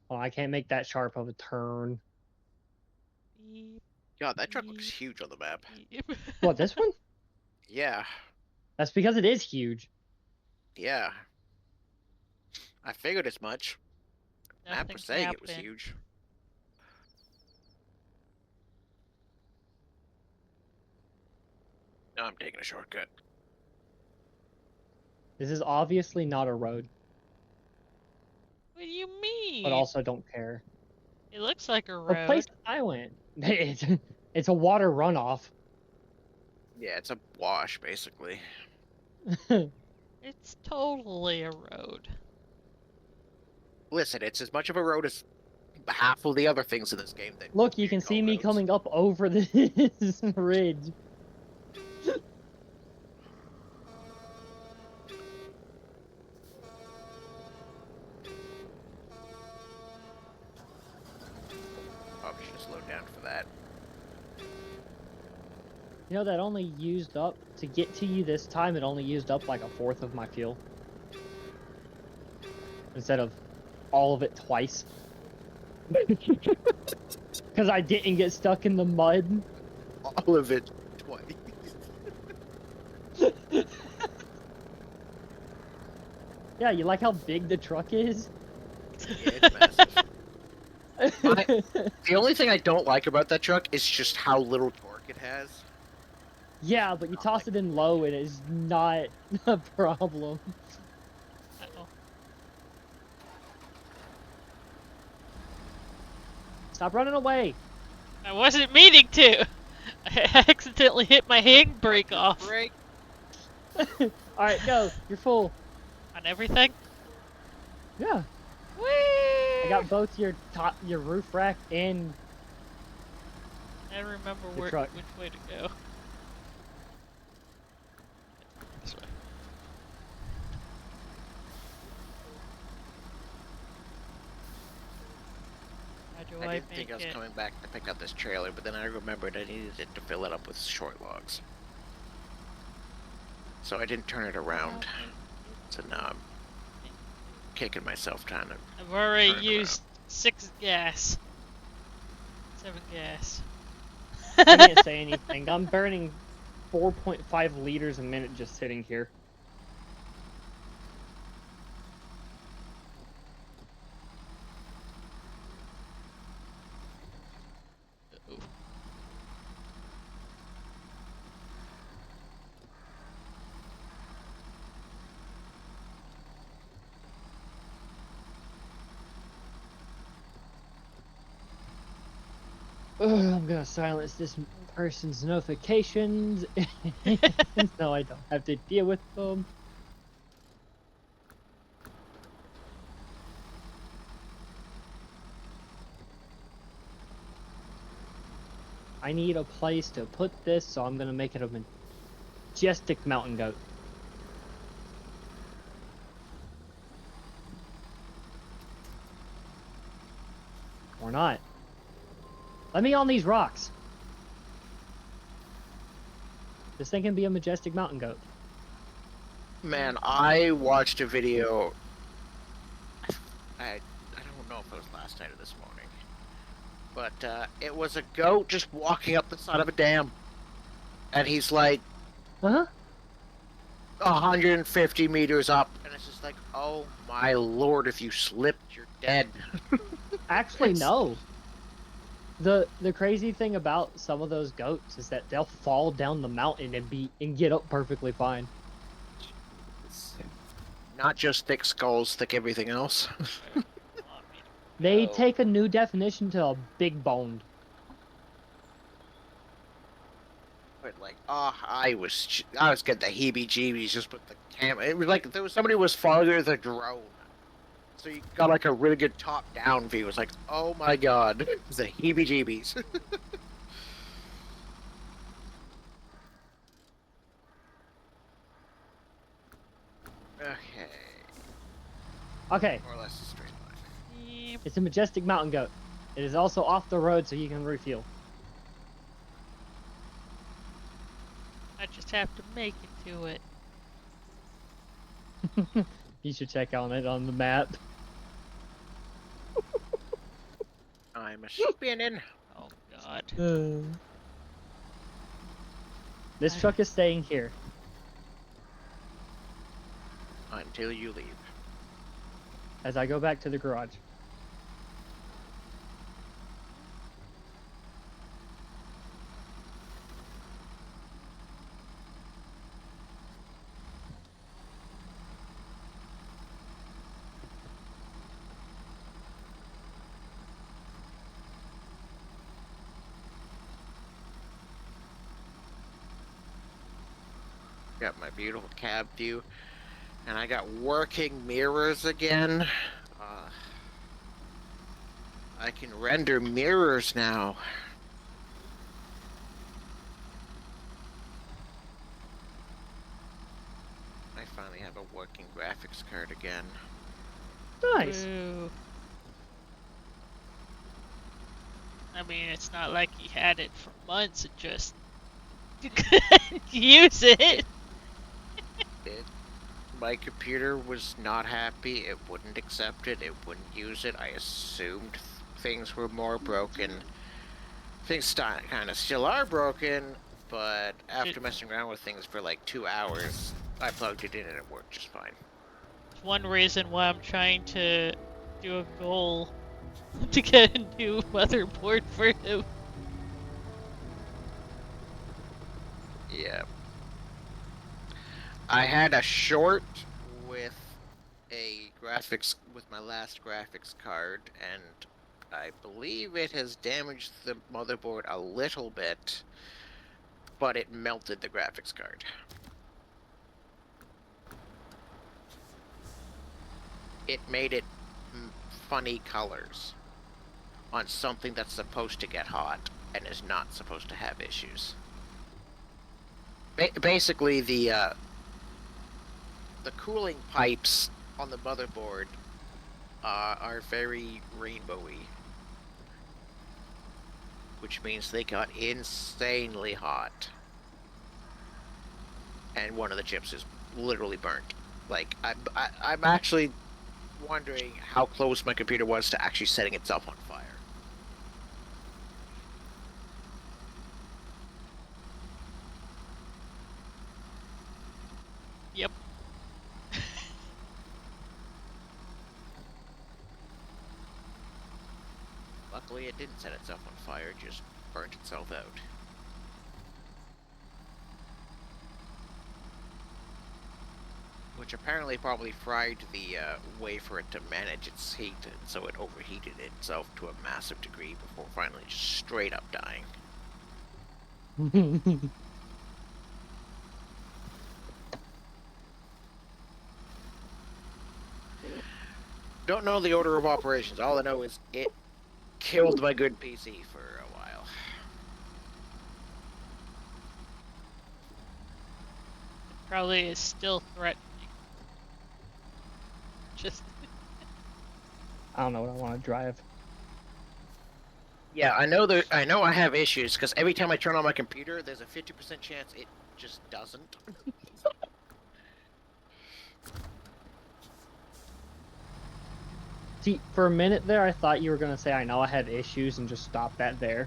well, I can't make that sharp of a turn. Beep, God, that truck looks beep, huge on the map. beep. What, this one? Yeah, That's because it is huge. yeah. I figured as much. Map was Nothing's saying it was happened. huge. No, I'm taking a shortcut. This is obviously not a road, What do you mean? but also don't care. It looks like a The place road. I went, it's a water runoff. Yeah, it's a wash, basically. It's totally a road. Listen, it's as much of a road as half of the other things in this game that Look, you can call see me roads. coming up over this ridge. Probably should have slowed down for that. You know, that only used up, to get to you this time, it only used up like 1/4 of my fuel. Instead of all of it twice. Because I didn't get stuck in the mud. All of it twice. Yeah, you like how big the truck is? Yeah, it's massive. The only thing I don't like about that truck is just how little torque it has. Yeah, but you toss it in low and it's not a problem. Uh-oh. Stop running away! I wasn't meaning to. I accidentally hit my handbrake off. Brake. Alright, go. You're full. On everything? Yeah. Whee! I got both your your roof rack and I remember the which truck. way to go. This way. How do I I didn't think I make was it? coming back to pick up this trailer, but then I remembered I needed it to fill it up with short logs. So I didn't turn it around. So now I'm kicking myself trying to. I've already Turn it used 6 gas. 7 gas. I can't say anything. I'm burning 4.5 liters a minute just sitting here. Uh-oh. Ugh, I'm gonna silence this person's notifications so I don't have to deal with them. I need a place to put this, so I'm gonna make it a majestic mountain goat. Or not. Let me on these rocks. This thing can be a majestic mountain goat. Man, I watched a video. I don't know if it was last night or this morning. But it was a goat just walking up the side of a dam. And he's like Huh? 150 meters up. And it's just like, oh my lord, if you slipped, you're dead. Actually, It's- no. The crazy thing about some of those goats is that they'll fall down the mountain and get up perfectly fine. It's not just thick skulls, thick everything else. Where do you want me to They go? take a new definition to a big boned. But like, oh, I was getting the heebie-jeebies just with the camera. It was like there was somebody was farther the drone, so you got like a really good top-down view. It was like, oh my god, it was the heebie-jeebies. Okay, Okay, more or less a straight line. Yep. it's a majestic mountain goat. It is also off the road, so you can refuel. I just have to make it to it. You should check on it on the map. I'm a spinning. Oh god. This truck is staying here. Until you leave. As I go back to the garage. Got my beautiful cab view, and I got working mirrors again. I can render mirrors now. I finally have a working graphics card again. Nice. Ooh. I mean, it's not like he had it for months. It just you couldn't use it. My computer was not happy. It wouldn't accept it. It wouldn't use it. I assumed things were more broken. Things kind of still are broken, but after messing around with things for like 2 hours, I plugged it in and it worked just fine. It's one reason why I'm trying to do a goal to get a new motherboard for him. Yeah. I had a short with my last graphics card, and I believe it has damaged the motherboard a little bit, but it melted the graphics card. It made it funny colors on something that's supposed to get hot and is not supposed to have issues. Basically, the cooling pipes on the motherboard are very rainbowy, which means they got insanely hot, and one of the chips is literally burnt. Like, I'm actually wondering how close my computer was to actually setting itself on fire. Yep. Luckily, it didn't set itself on fire, it just burnt itself out. Which apparently probably fried the way for it to manage its heat, and so it overheated itself to a massive degree before finally just straight up dying. Don't know the order of operations. All I know is it killed my good PC for a while. Probably is still threatening. Just I don't know what I want to drive. Yeah, I know I have issues because every time I turn on my computer, there's a 50% chance it just doesn't. See, for a minute there, I thought you were gonna say, "I know I have issues," and just stop that there.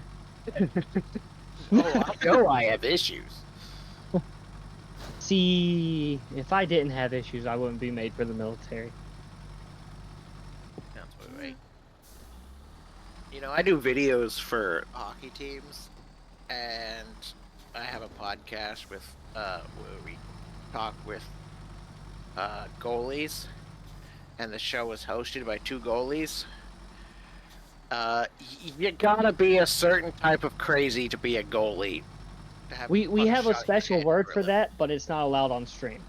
Oh, I know I have issues. See, if I didn't have issues, I wouldn't be made for the military. Sounds about right. You know, I do videos for hockey teams, and I have a podcast with where we talk with goalies, and the show is hosted by two goalies. You gotta be a certain type of crazy to be a goalie. To have We puck have a shot in your special head word for a for living. that, but it's not allowed on stream.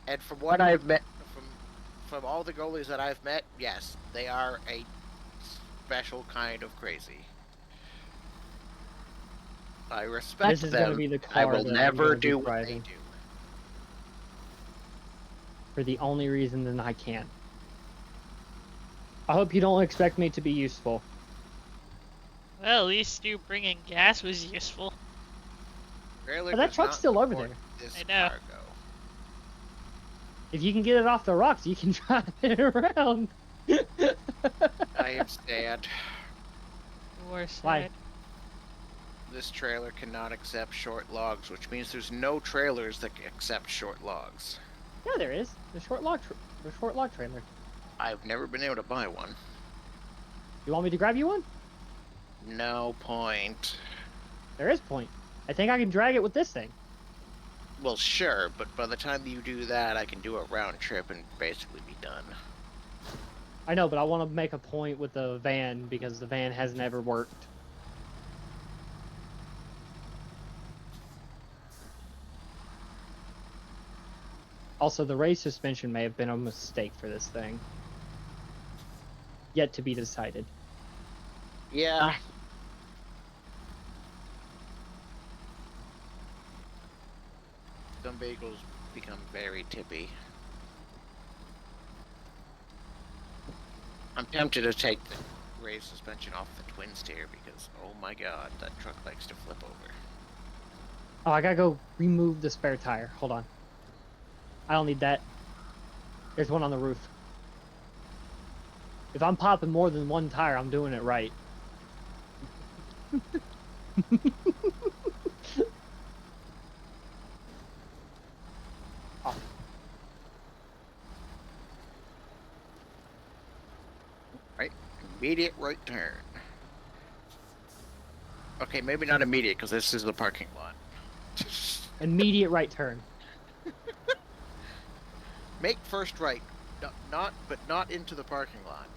And from what I've met, from all the goalies that I've met, yes, they are a special kind of crazy. I respect This is them. gonna be the I car will that I'm never gonna be do what they driving do. for the only reason that I can. I hope you don't expect me to be useful. Well, at least you bringing gas was useful. Trailer But that does truck's not still over support there. This I know. cargo. If you can get it off the rocks, you can drive it around. I am sad. War Why? side. This trailer cannot accept short logs, which means there's no trailers that can accept short logs. Yeah, there is. The short log trailer. I've never been able to buy one. You want me to grab you one? No point. There is point. I think I can drag it with this thing. Well, sure, but by the time you do that, I can do a round trip and basically be done. I know, but I want to make a point with the van because the van has never worked. Also, the race suspension may have been a mistake for this thing. Yet to be decided. Yeah. Some vehicles become very tippy. I'm tempted to take the race suspension off the twin steer because, oh my god, that truck likes to flip over. Oh, I gotta go remove the spare tire. Hold on. I don't need that. There's one on the roof. If I'm popping more than one tire, I'm doing it right. Oh. Right? Immediate right turn. Okay, maybe not immediate because this is the parking lot. Immediate right turn. Make first right. But not into the parking lot.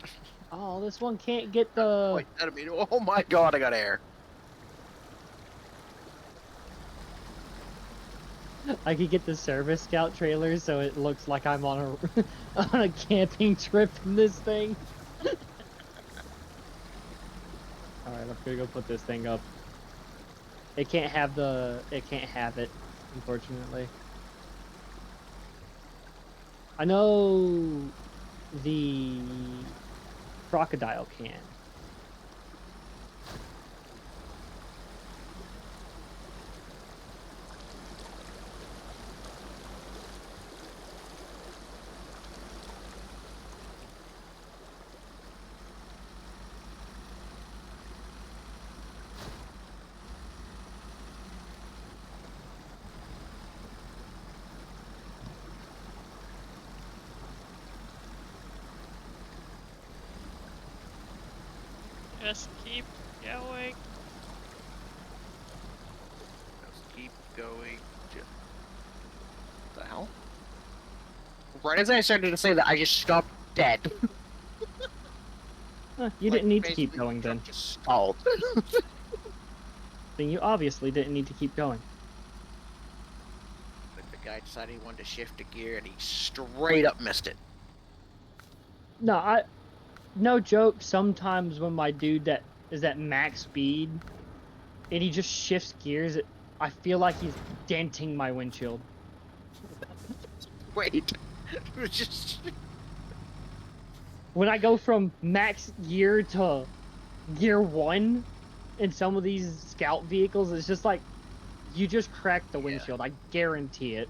Oh, this one can't get the... Wait, oh my god, I got air. I could get the service scout trailer so it looks like I'm on a on a camping trip in this thing. Alright, I'm gonna go put this thing up. It can't have it, unfortunately. I know the crocodile can. Just keep going. Just keep going. The hell? Right as I started to say that, I just stopped dead. You Like, didn't need to keep basically, going the then. truck just stalled. Then you obviously didn't need to keep going. Like the guy decided he wanted to shift a gear and he straight up missed it. No, no joke, sometimes when my dude that is at max speed and he just shifts gears, I feel like he's denting my windshield. Wait. It was just... When I go from max gear to gear 1 in some of these scout vehicles, it's just like you just cracked the windshield. I guarantee it.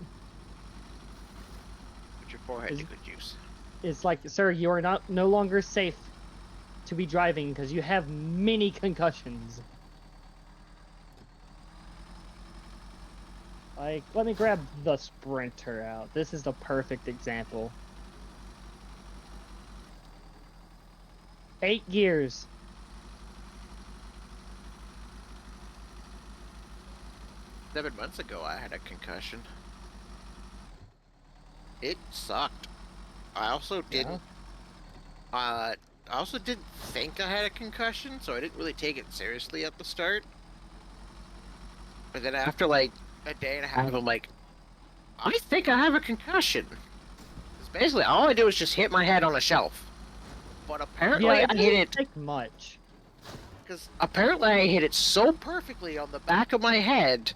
Put your forehead to good use. It's like, sir, you are no longer safe to be driving because you have many concussions. Like, let me grab the Sprinter out. This is the perfect example. 8 gears. Seven months ago, I had a concussion. It sucked. I also didn't. I also didn't think I had a concussion, so I didn't really take it seriously at the start. But then after like a day and a half, I'm like, I think I have a concussion. 'Cause basically, all I did was just hit my head on a shelf. But apparently, Yeah, it I hit doesn't it take much. because apparently I hit it so perfectly on the back of my head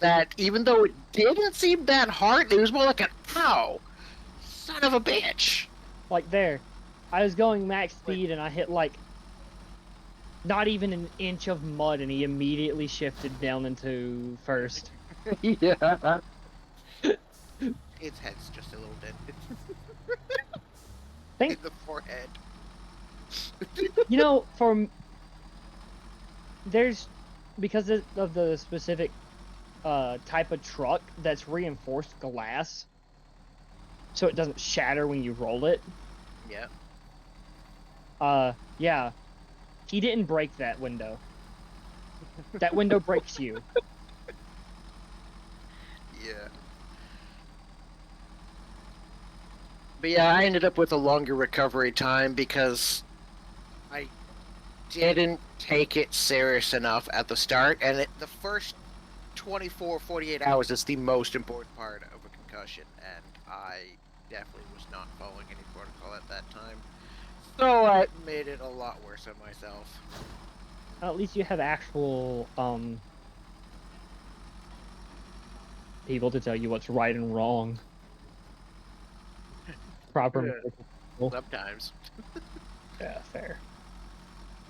that even though it didn't seem that hard, it was more like an ow, son of a bitch. Like there. I was going max speed and I hit like not even an inch of mud and he immediately shifted down into first. Yeah. Its head's just a little dented Think, in the forehead. you know, there's, because of the specific type of truck that's reinforced glass, so it doesn't shatter when you roll it. Yeah. Yeah. He didn't break that window. That window breaks you. Yeah. But yeah, I ended up with a longer recovery time because I didn't take it serious enough at the start, and the first 24, 48 hours is the most important part of a concussion, and I definitely was not following any protocol at that time. So it made it a lot worse on myself. At least you have actual people to tell you what's right and wrong. Proper Yeah. medical people. Sometimes. Yeah, fair.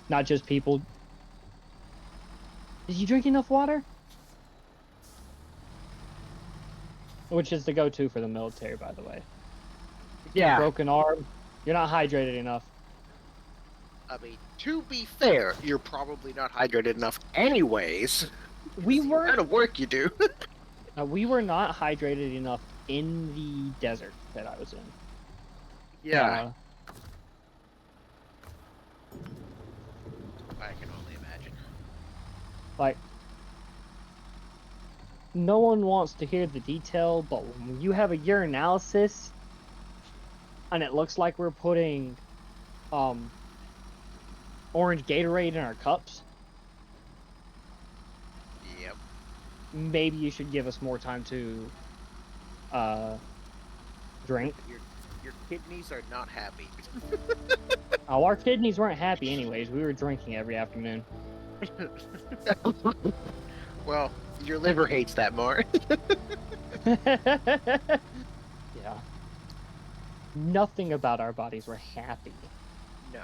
Not just people. Did you drink enough water? Which is the go-to for the military, by the way. Yeah. Broken arm, you're not hydrated enough. I mean, to be fair, you're probably not hydrated enough anyways. We The were amount of work you do. we were not hydrated enough in the desert that I was in. Yeah. I can only imagine. Like, no one wants to hear the detail, but when you have a urinalysis and it looks like we're putting orange Gatorade in our cups, Yep. maybe you should give us more time to drink. Your kidneys are not happy. Oh, our kidneys weren't happy anyways. We were drinking every afternoon. Well, your liver hates that more. Yeah. Nothing about our bodies were happy. No.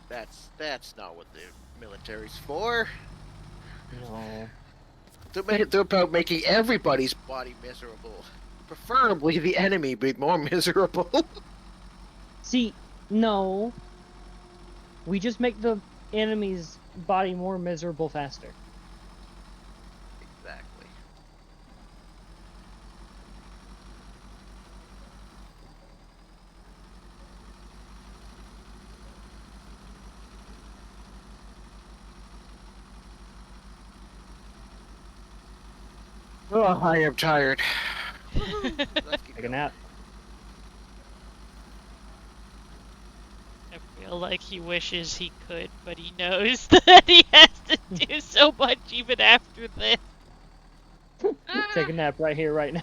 That's not what the military's for. No. They're about making everybody's body miserable. Preferably the enemy be more miserable. See, no. We just make the enemy's body more miserable faster. Exactly. Oh, I am tired. Let's keep Take a going. nap. I feel like he wishes he could, but he knows that he has to do so much even after this. Take a nap right here, right now.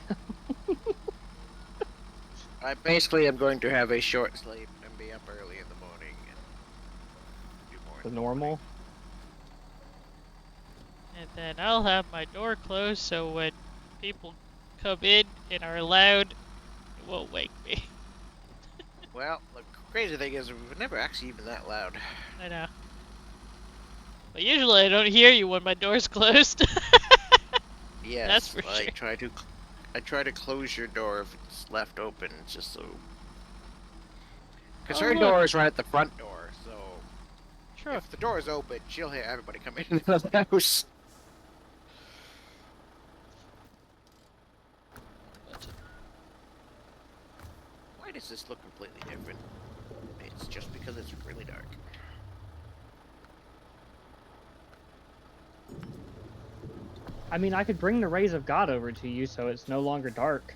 I basically am going to have a short sleep and be up early in the morning and do more. The normal. And then I'll have my door closed so when people come in and are loud, it won't wake me. Well, the crazy thing is, we were never actually even that loud. I know. But usually I don't hear you when my door's closed. Yes, That's for I sure. try to close your door if it's left open, just so Because Oh, her look. door is right at the front door, so Truck. if the door is open, she'll hear everybody come in and out of the house. Why does this look completely different? It's just because it's really dark. I mean, I could bring the rays of God over to you so it's no longer dark.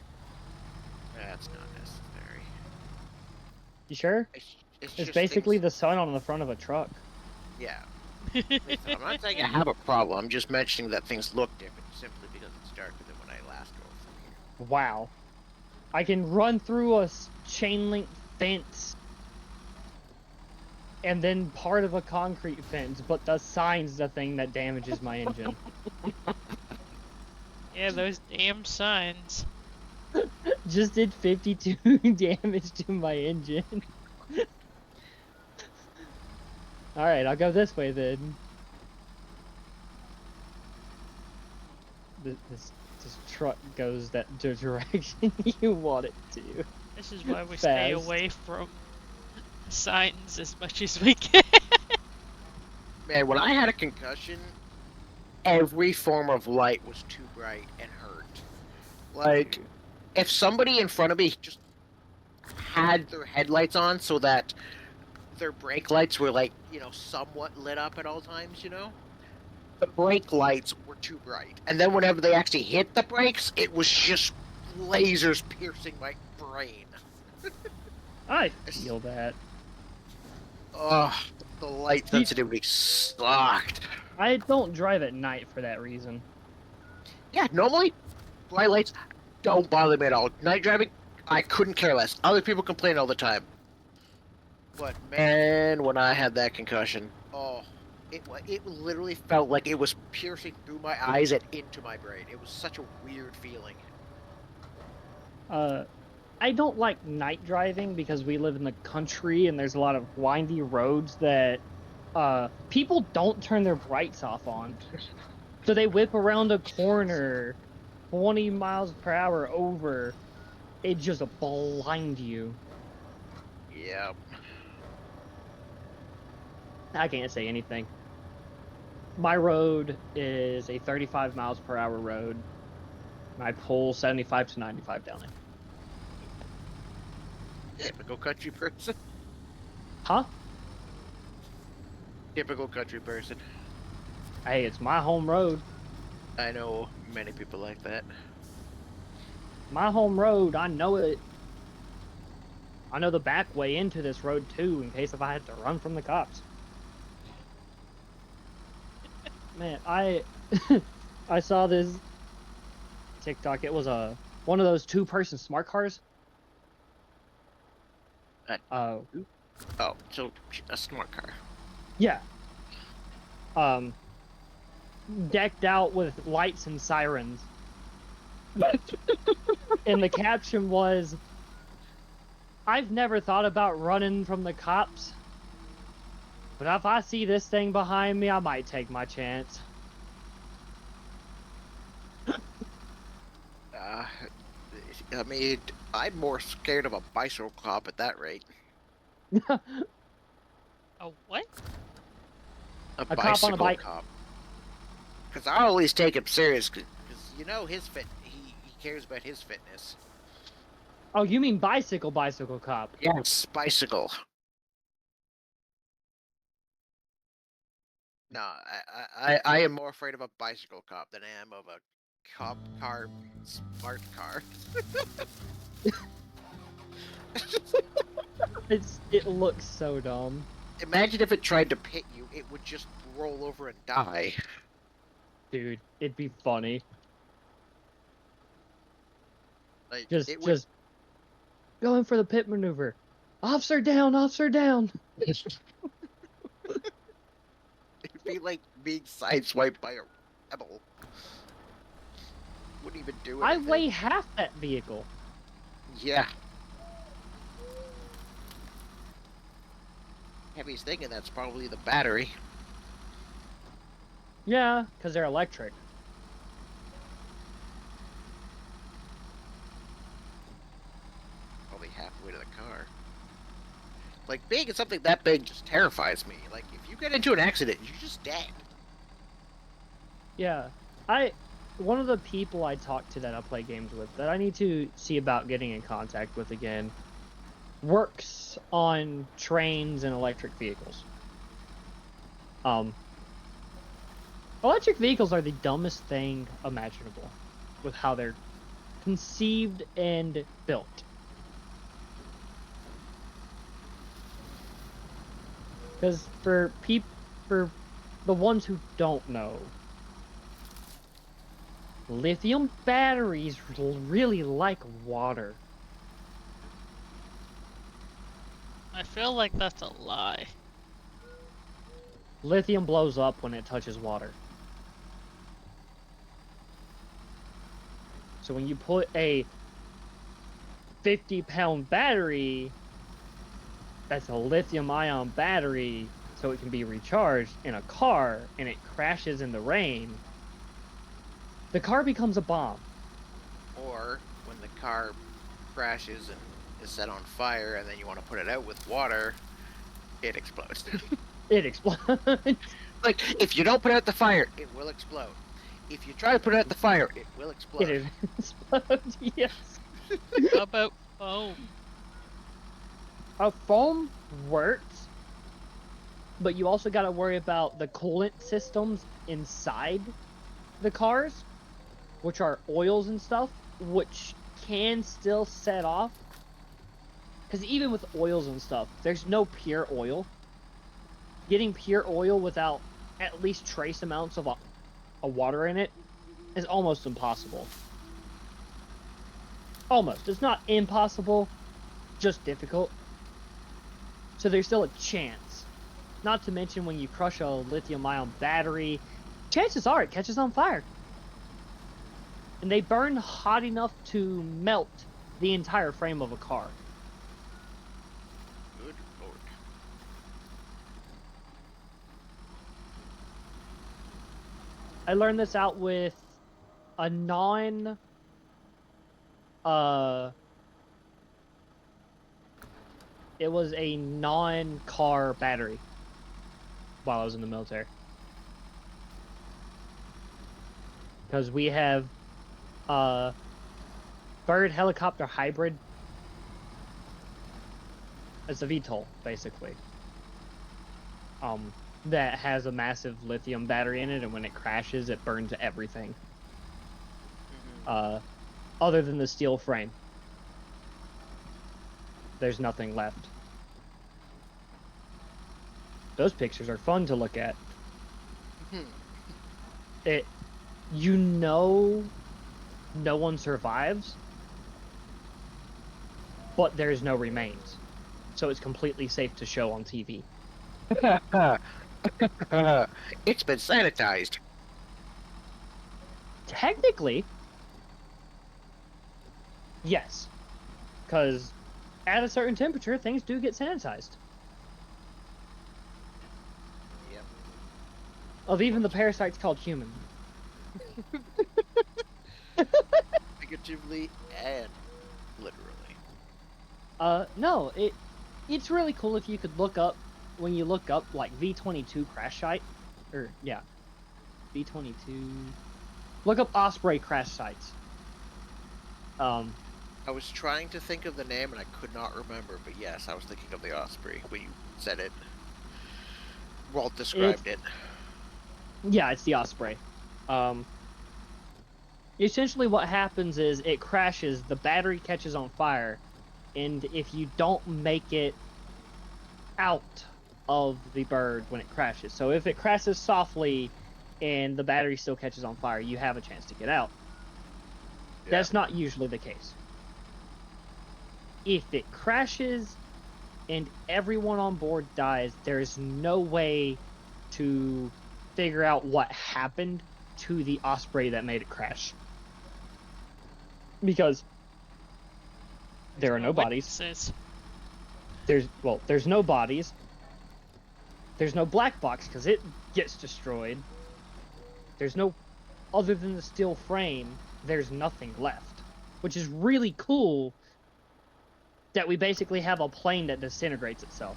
That's not necessary. You sure? It's It's just basically things... the sun on the front of a truck. Yeah. Listen, I'm not saying I have a problem. I'm just mentioning that things look different simply because it's darker than when I last drove through here. Wow. I can run through a chain link fence and then part of a concrete fence, but the sign's the thing that damages my engine. Yeah, those damn signs. Just did 52 damage to my engine. Alright, I'll go this way then. This truck goes that direction you want it to. This is why we stay Fast. away from signs as much as we can. Man, when I had a concussion, every form of light was too bright and hurt. Like, if somebody in front of me just had their headlights on so that their brake lights were, like, you know, somewhat lit up at all times, you know? The brake lights were too bright. And then whenever they actually hit the brakes, it was just lasers piercing my brain. I feel that. Ugh, the light sensitivity sucked. I don't drive at night for that reason. Yeah, normally, bright lights don't bother me at all. Night driving, I couldn't care less. Other people complain all the time. But man, when I had that concussion, oh, it literally felt like it was piercing through my eyes and into my brain. It was such a weird feeling. I don't like night driving because we live in the country and there's a lot of windy roads that people don't turn their brights off on. So they whip around a corner 20 miles per hour over. It just blind you. Yeah. I can't say anything. My road is a 35 miles per hour road. And I pull 75 to 95 down it. Typical country person. Huh? Typical country person. Hey, it's my home road. I know many people like that. My home road, I know it. I know the back way into this road too, in case if I had to run from the cops. Man, I saw this TikTok. It was one of those two-person smart cars. Oh, so a smart car. Yeah. Decked out with lights and sirens. And the caption was, I've never thought about running from the cops, but if I see this thing behind me, I might take my chance. I mean, I'm more scared of a bicycle cop at that rate. A what? A cop on a bicycle bike. cop. Because I'll always take him serious, because you know his he cares about his fitness. Oh, you mean bicycle cop? Yes, bicycle. No, I am more afraid of a bicycle cop than I am of a smart car. It looks so dumb. Imagine if it tried to pit you, it would just roll over and die. Dude, it'd be funny. Like, Just it would... going for the pit maneuver. Officer down, officer down. It'd be like being sideswiped by a rebel. Wouldn't even do anything. I weigh half that vehicle. Yeah. Heavy's thinking that's probably the battery. Yeah, because they're electric. Probably halfway to the car. Like, being in something that big just terrifies me. Like, if you get into an accident, you're just dead. Yeah, one of the people I talk to that I play games with that I need to see about getting in contact with again works on trains and electric vehicles. Electric vehicles are the dumbest thing imaginable with how they're conceived and built. Because for the ones who don't know, lithium batteries really like water. I feel like that's a lie. Lithium blows up when it touches water. So when you put a 50-pound battery, that's a lithium-ion battery, so it can be recharged in a car, and it crashes in the rain, the car becomes a bomb. Or when the car crashes and is set on fire, and then you want to put it out with water, it explodes. It explodes. Like, if you don't put out the fire, it will explode. If you try to put out the fire, it will explode. It explodes, yes. How about foam? A foam works, but you also got to worry about the coolant systems inside the cars, which are oils and stuff, which can still set off. Because even with oils and stuff, there's no pure oil. Getting pure oil without at least trace amounts of water in it is almost impossible. Almost. It's not impossible, just difficult. So there's still a chance. Not to mention when you crush a lithium-ion battery, chances are it catches on fire. And they burn hot enough to melt the entire frame of a car. Good lord. I learned this out with a it was a non-car battery while I was in the military. Because we have bird helicopter hybrid. It's a VTOL, basically. That has a massive lithium battery in it, and when it crashes, it burns everything. Other than the steel frame. There's nothing left. Those pictures are fun to look at. No one survives, but there's no remains. So it's completely safe to show on TV. It's been sanitized. Technically, yes. Because at a certain temperature, things do get sanitized. Yep. Of even the parasites called human. Figuratively and literally. No, it's really cool if you could look up, when you look up, like, V-22 crash site, or, yeah, V-22, look up Osprey crash sites. I was trying to think of the name and I could not remember, but yes, I was thinking of the Osprey when you said it. Walt described it. Yeah, it's the Osprey. Essentially what happens is it crashes, the battery catches on fire, and if you don't make it out of the bird when it crashes, so if it crashes softly and the battery still catches on fire, you have a chance to get out. Yeah. That's not usually the case. If it crashes and everyone on board dies, there's no way to figure out what happened to the Osprey that made it crash. Because there are no bodies. There's no bodies. There's no black box because it gets destroyed. There's no, other than the steel frame, there's nothing left. Which is really cool that we basically have a plane that disintegrates itself.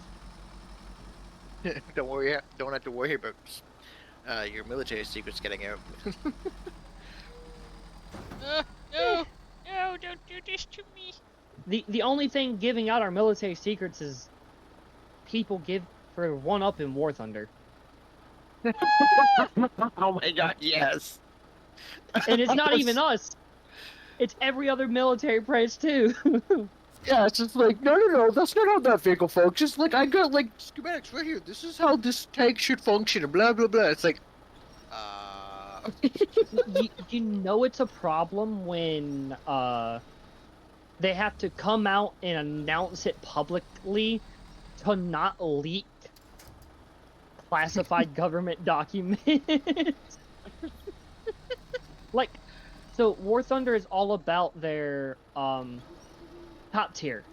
Don't have to worry about your military secrets getting out. No, no, don't do this to me. The only thing giving out our military secrets is people give for one up in War Thunder. Oh my god, yes. And it's not even us. It's every other military branch too. Yeah, it's just like, no, that's not how that vehicle functions. Like, I got, like, schematics right here. This is how this tank should function, and blah, blah, blah. It's like, you know it's a problem when they have to come out and announce it publicly to not leak classified government documents. Like, so War Thunder is all about their top tier,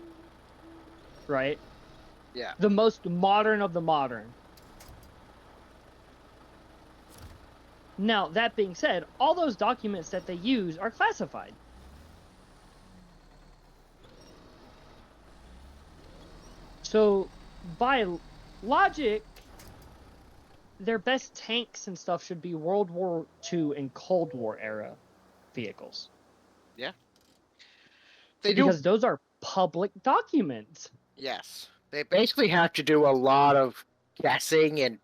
right? Yeah. The most modern of the modern. Now, that being said, all those documents that they use are classified. So, by logic, their best tanks and stuff should be World War II and Cold War era vehicles. Yeah. Because those are public documents. Yes. They basically have to do a lot of guessing and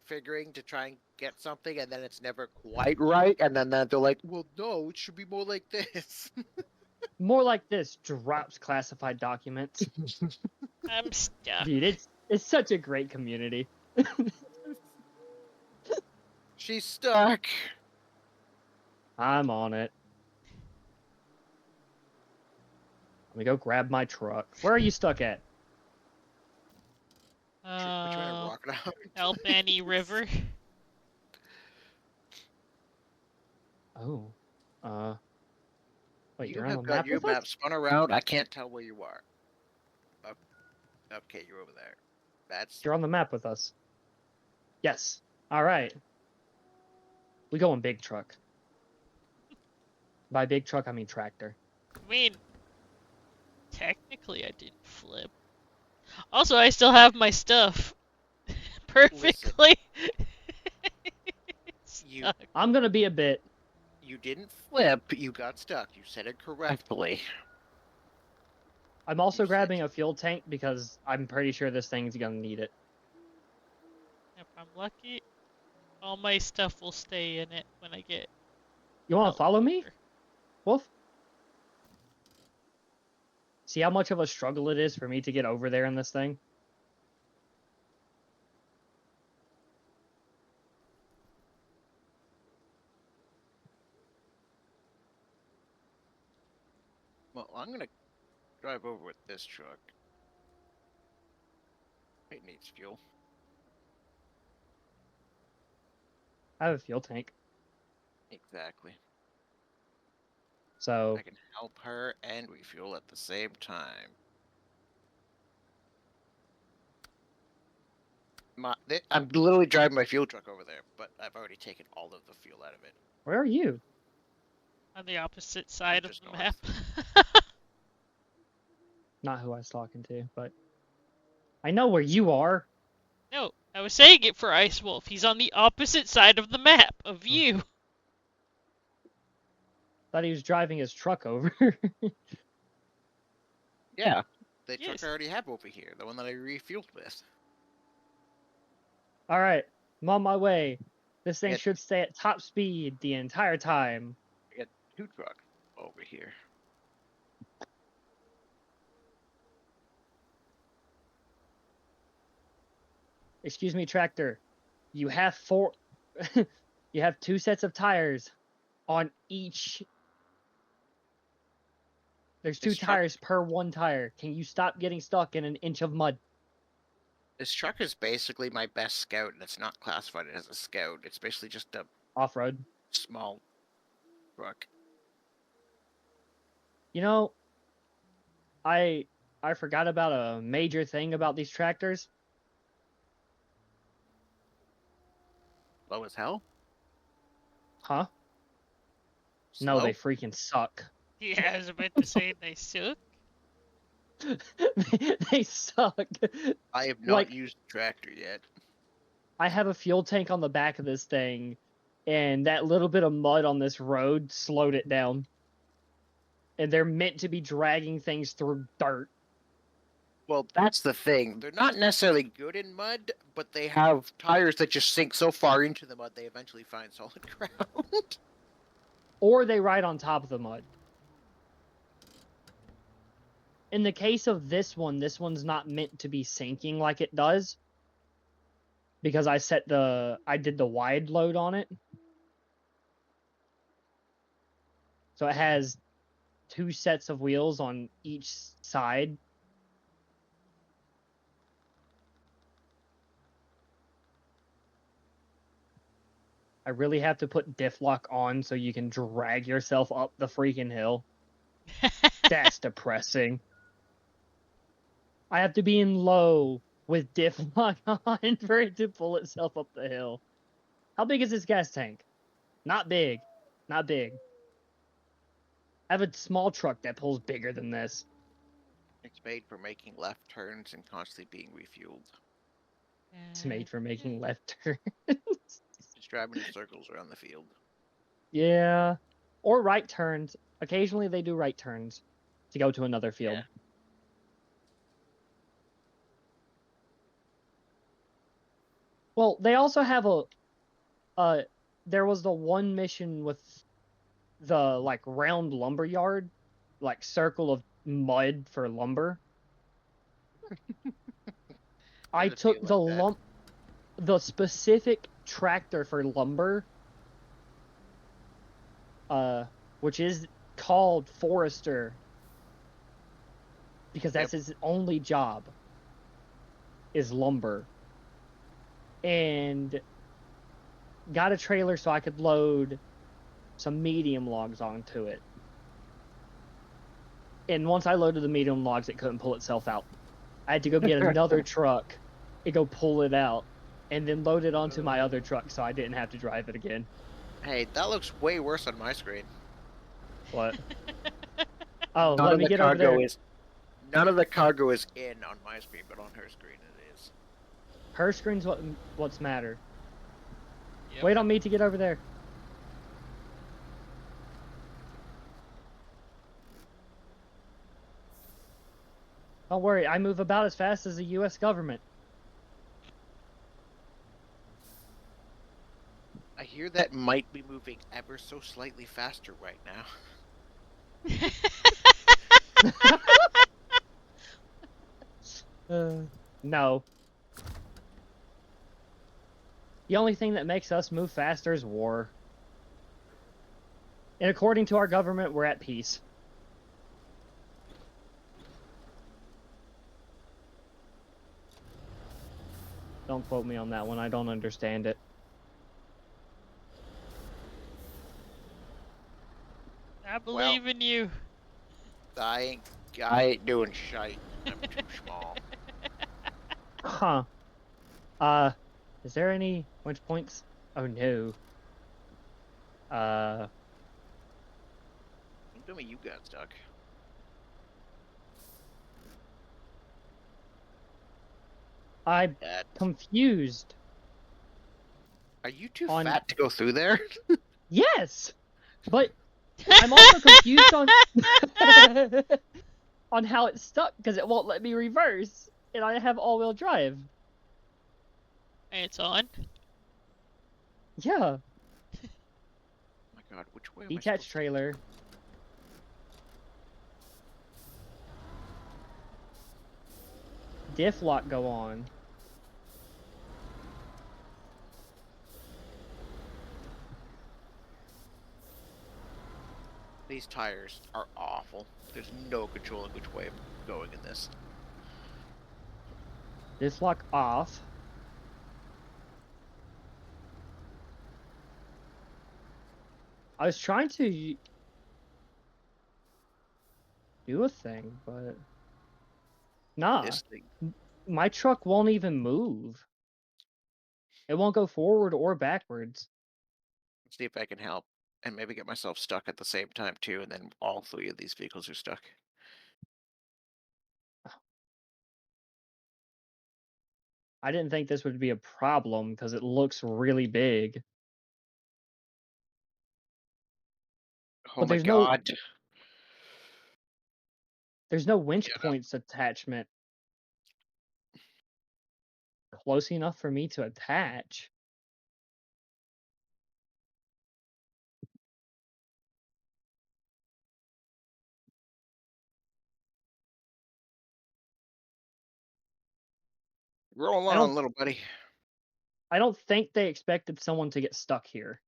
figuring to try and get something, and then it's never quite right, and then they're like, well, no, it should be more like this. More like this, drops classified documents. I'm stuck. Dude, it's such a great community. She's stuck. I'm on it. Let me go grab my truck. Where are you stuck at? Which way to rock it out? Albany River. Oh. Wait, You you're on have the got map your with map us? spun around. I can't tell where you are. Okay, you're over there. That's You're on the map with us. Yes. All right. We go in big truck. By big truck, I mean tractor. I mean, technically I didn't flip. Also, I still have my stuff. Perfectly. you. Stuck. I'm gonna be a bit. You didn't flip. You got stuck. You said it correctly. I'm also You said grabbing a fuel tank because I'm pretty sure this thing's gonna need it. If I'm lucky, all my stuff will stay in it when I get. You wanna follow me, Helicopter. Wolf? See how much of a struggle it is for me to get over there in this thing? Well, I'm gonna drive over with this truck. It needs fuel. I have a fuel tank. Exactly. So I can help her and refuel at the same time. I'm literally driving my fuel truck over there, but I've already taken all of the fuel out of it. where are you? On the opposite side of just the north. map. Not who I was talking to, but I know where you are. No, I was saying it for Ice Wolf. He's on the opposite side of the map of you. Thought he was driving his truck over. Yeah, the Yes. truck I already have over here, the one that I refueled with. All right, I'm on my way. This thing Yeah. should stay at top speed the entire time. I got 2 trucks over here. Excuse me, tractor. You have you have 2 sets of tires on each. There's 2 This truck- tires per 1 tire. Can you stop getting stuck in an inch of mud? This truck is basically my best scout, and it's not classified as a scout. It's basically just a Off-road. small truck. You know, I forgot about a major thing about these tractors. Slow as hell? Huh? No, Slow? they freaking suck. Yeah, I was about to say they suck. They suck. I have not Like, used the tractor yet. I have a fuel tank on the back of this thing, and that little bit of mud on this road slowed it down. And they're meant to be dragging things through dirt. Well, that's the thing. They're not necessarily good in mud, but they have tires that just sink so far into the mud they eventually find solid ground. Or they ride on top of the mud. In the case of this one's not meant to be sinking like it does. Because I did the wide load on it. So it has 2 sets of wheels on each side. I really have to put diff lock on so you can drag yourself up the freaking hill. That's depressing. I have to be in low with diff lock on for it to pull itself up the hill. How big is this gas tank? Not big. Not big. I have a small truck that pulls bigger than this. It's made for making left turns and constantly being refueled. It's made for making left turns. Just driving in circles around the field. Yeah. Or right turns. Occasionally they do right turns to go to another field. Yeah. Well, they also have there was the one mission with the like round lumber yard, like circle of mud for lumber. I There's a few took like that. the specific tractor for lumber, which is called Forester, because that's his only job is lumber. And got a trailer so I could load some medium logs onto it. And once I loaded the medium logs, it couldn't pull itself out. I had to go get another truck and go pull it out, and then load it onto my other truck so I didn't have to drive it again. Hey, that looks way worse on my screen. What? Oh, None let of me the get over cargo there. is none of the cargo is in on my screen, but on her screen it is. Her screen's what's matter. Yep. Wait on me to get over there. Don't worry, I move about as fast as the U.S. government. I hear that might be moving ever so slightly faster right now. No. The only thing that makes us move faster is war. And according to our government, we're at peace. Don't quote me on that one. I don't understand it. I believe in you. I ain't doing shite. I'm too small. Huh. Is there any winch points? Oh no. Don't tell me you got stuck. I'm Dad, confused. are you too On- fat to go through there? Yes! But I'm also confused on on how it's stuck because it won't let me reverse, and I have all-wheel drive. It's on. Yeah. Oh my god, which way am I Detached supposed trailer. Diff lock go on. These tires are awful. There's no controlling which way I'm going in this. Diff lock off. I was trying to do a thing, but nah. This thing. My truck won't even move. It won't go forward or backwards. Let's see if I can help. And maybe get myself stuck at the same time too, and then all 3 of these vehicles are stuck. I didn't think this would be a problem because it looks really big. Oh But my god. there's no winch Yeah. points attachment close enough for me to attach. Roll I on, don't little buddy. I don't think they expected someone to get stuck here.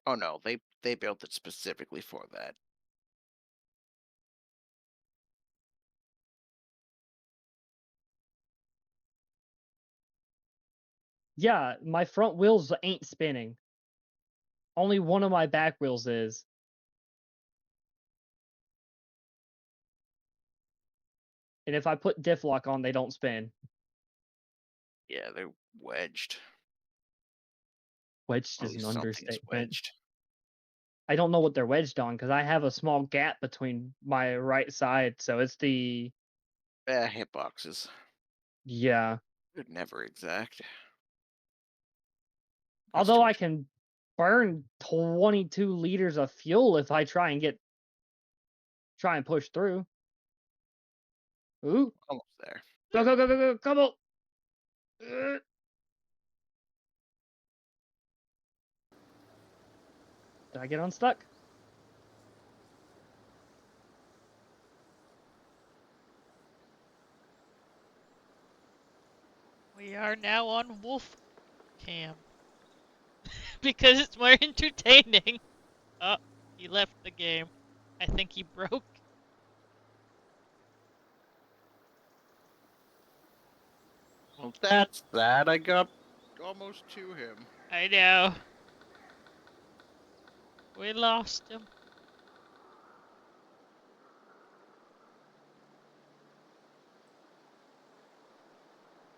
Oh no, they built it specifically for that. Yeah, my front wheels ain't spinning. Only one of my back wheels is. And if I put diff lock on, they don't spin. Yeah, they're wedged. Wedged Or at is an least something's understatement. wedged. I don't know what they're wedged on because I have a small gap between my right side, so it's the Hitboxes. yeah. They're never exact. That's too Although I much. can burn 22 liters of fuel if I try and push through. Ooh, Almost there. go go go go go, come on! Uh, Did I get unstuck? We are now on Wolf Cam because it's more entertaining. Oh, he left the game. I think he broke. Well, that's that. I got almost to him. I know. We lost him.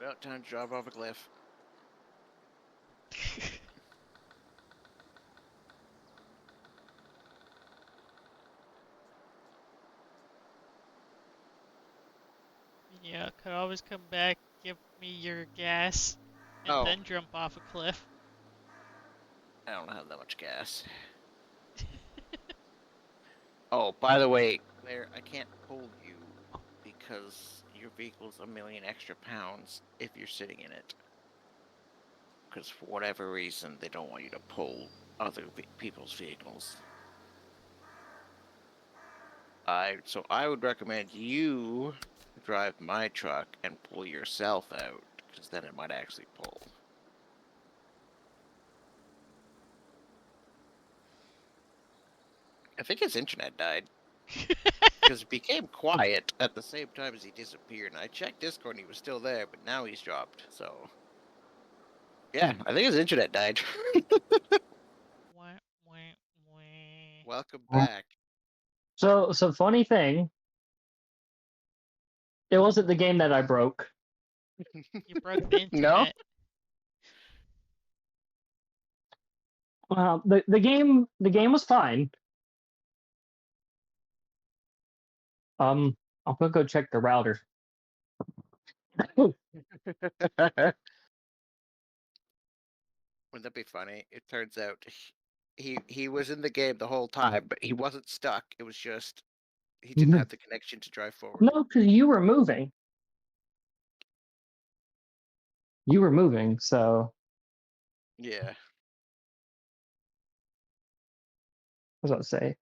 About time to drop off a cliff. Yeah, could always come back, give me your gas, and Oh, then jump off a cliff. I don't have that much gas. Oh, by the way, Claire, I can't pull you because your vehicle's a million extra pounds if you're sitting in it. Because for whatever reason, they don't want you to pull other people's vehicles. So I would recommend you drive my truck and pull yourself out, because then it might actually pull. I think his internet died. Because it became quiet at the same time as he disappeared. And I checked Discord and he was still there, but now he's dropped. So, yeah, I think his internet died. Wah, wah, wah. Welcome back. So funny thing, it wasn't the game that I broke. You broke the No? internet. The game was fine. I'm gonna go check the router. Wouldn't that be funny? It turns out he was in the game the whole time, but he wasn't stuck. It was just he didn't have the connection to drive forward. No, because you were moving. You were moving, so Yeah. I was about to say.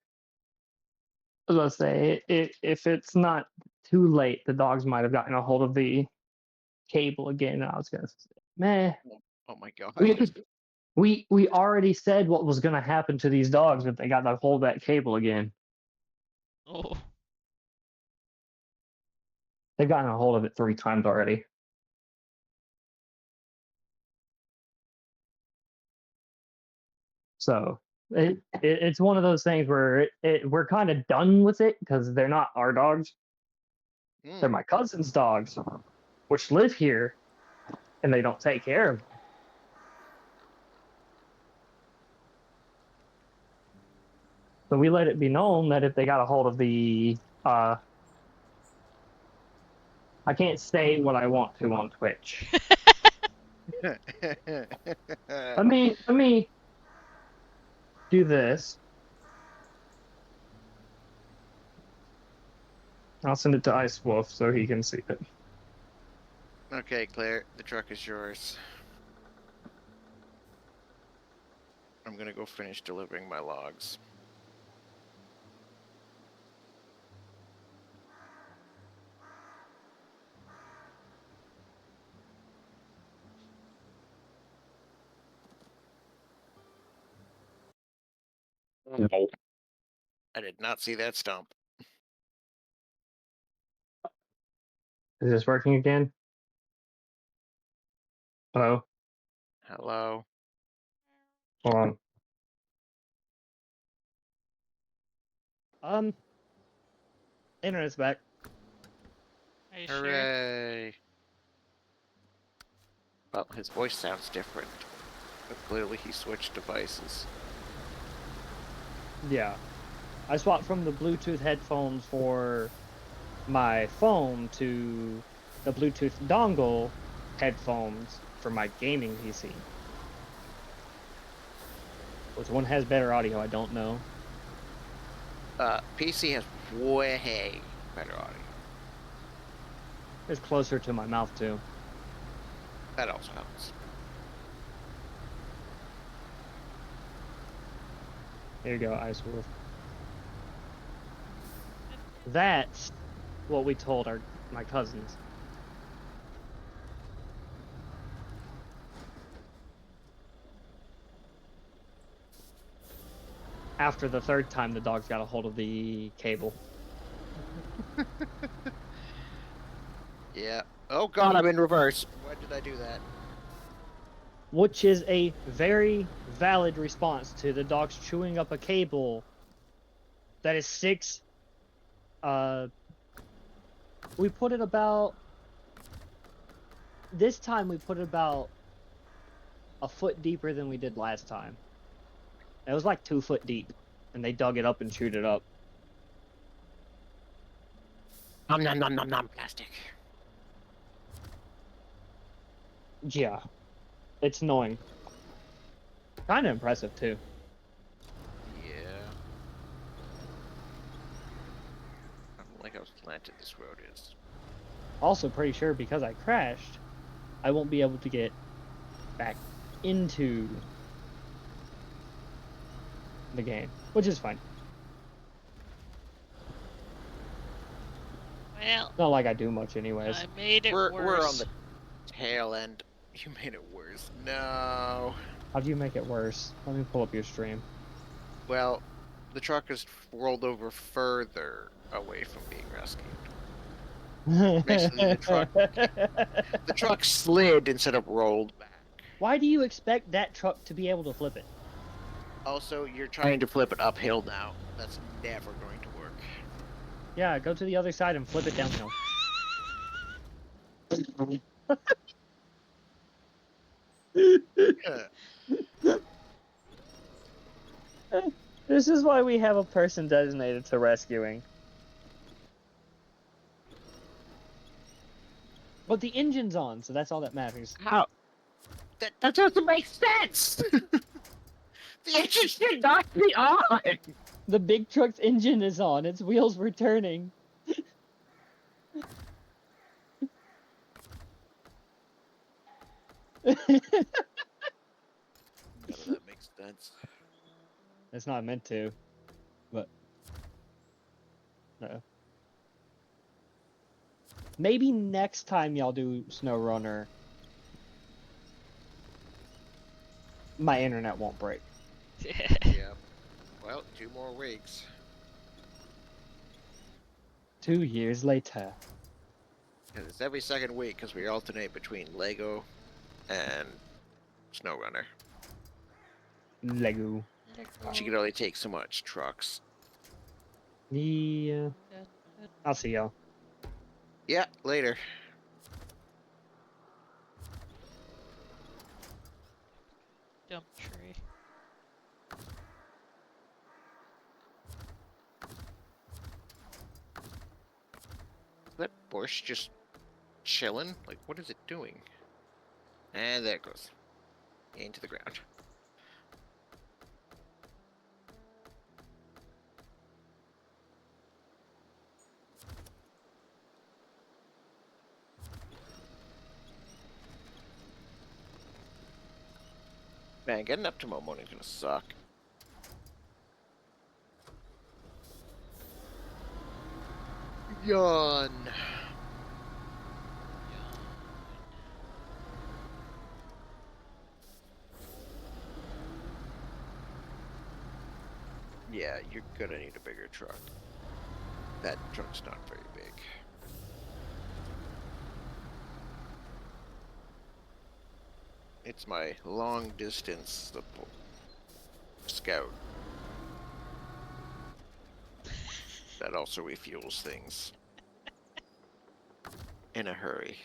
I was about to say, if it's not too late, the dogs might have gotten a hold of the cable again. And I was gonna say, man, Oh my god. we already said what was gonna happen to these dogs if they got a hold of that cable again. Oh, They've gotten a hold of it 3 times already. So it's one of those things where we're kind of done with it because they're not our dogs. They're my cousin's dogs, which live here, and they don't take care of them. So we let it be known that if they got a hold of the I can't say what I want to on Twitch. Let me do this. I'll send it to Ice Wolf so he can see it. Okay, Claire, the truck is yours. I'm gonna go finish delivering my logs. I did not see that stump. Is this working again? Hello? Hello. Hold on. Internet's back. Are you sure? Hooray. Well, his voice sounds different, but clearly he switched devices. Yeah. I swapped from the Bluetooth headphones for my phone to the Bluetooth dongle headphones for my gaming PC. Which one has better audio, I don't know. PC has way better audio. It's closer to my mouth, too. That also helps. Here you go, Ice Wolf. That's what we told my cousins. After the third time the dogs got a hold of the cable. Yeah. Oh god, I'm in reverse. Why did I do that? Which is a very valid response to the dogs chewing up a cable that is 6. We put it about. This time we put it about a foot deeper than we did last time. It was like 2 foot deep, and they dug it up and chewed it up. Nom nom nom nom nom plastic. Yeah, it's annoying. Kind of impressive too. Yeah. I don't like how slanted this road is. Also, pretty sure because I crashed, I won't be able to get back into the game, which is fine. Well, Not like I do much anyways. I made it We're worse. on the tail end. You made it worse. No. How do you make it worse? Let me pull up your stream. Well, the truck is rolled over further away from being rescued. Basically, the truck slid instead of rolled back. Why do you expect that truck to be able to flip it? Also, you're trying to flip it uphill now. That's never going to work. Yeah, go to the other side and flip it downhill. This is why we have a person designated to rescuing. But the engine's on, so that's all that matters. How? That doesn't make sense! The engine should not be on! The big truck's engine is on, its wheels were turning. None of that makes sense. It's not meant to, but no. Maybe next time y'all do Snowrunner, my internet won't break. Yeah. Well, 2 more weeks. 2 years later. And it's every second week because we alternate between Lego and Snowrunner. Lego. She can only take so much trucks. Yeah. I'll see y'all. Yeah, later. Dump tree. That bush just chilling. Like, what is it doing? And there it goes. Into the ground. Man, getting up tomorrow morning is gonna suck. Yawn. Yeah, you're gonna need a bigger truck. That truck's not very big. It's my long distance scout. That also refuels things. In a hurry.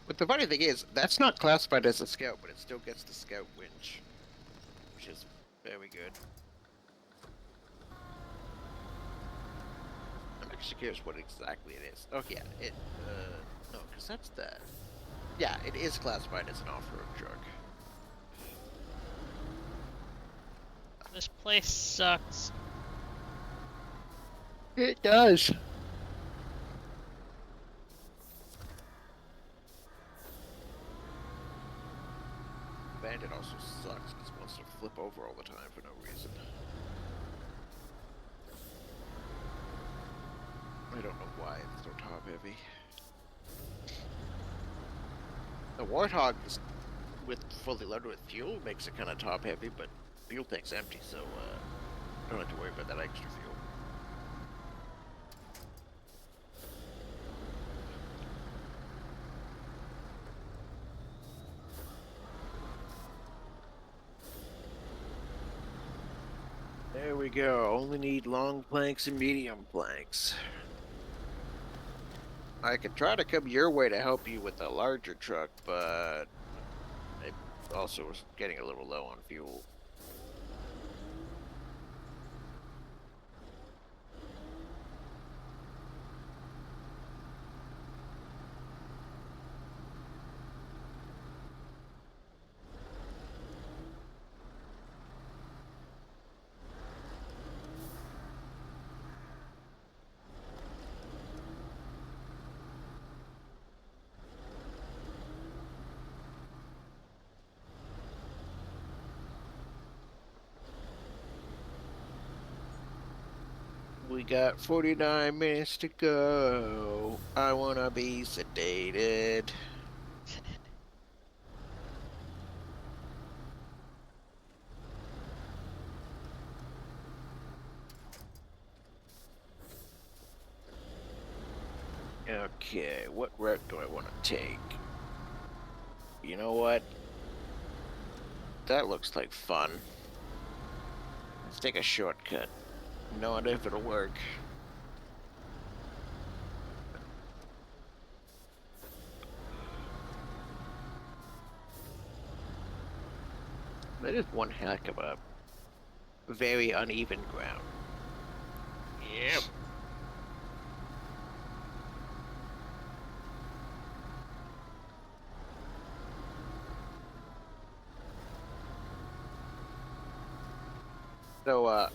But the funny thing is, that's not classified as a scout, but it still gets the scout winch. Which is very good. I'm actually curious what exactly it is. Oh yeah, no, because that's that. Yeah, it is classified as an off-road truck. This place sucks. It does. Bandit also sucks because it wants to flip over all the time for no reason. I don't know why it's so top heavy. The Warthog is with fully loaded with fuel makes it kind of top heavy, but fuel tank's empty, so don't have to worry about that extra fuel. There we go. Only need long planks and medium planks. I could try to come your way to help you with a larger truck, but it also was getting a little low on fuel. We got 49 minutes to go. I wanna be sedated. Okay, what route do I want to take? You know what? That looks like fun. Let's take a shortcut. No idea if it'll work. That is one heck of a very uneven ground. Yep. So,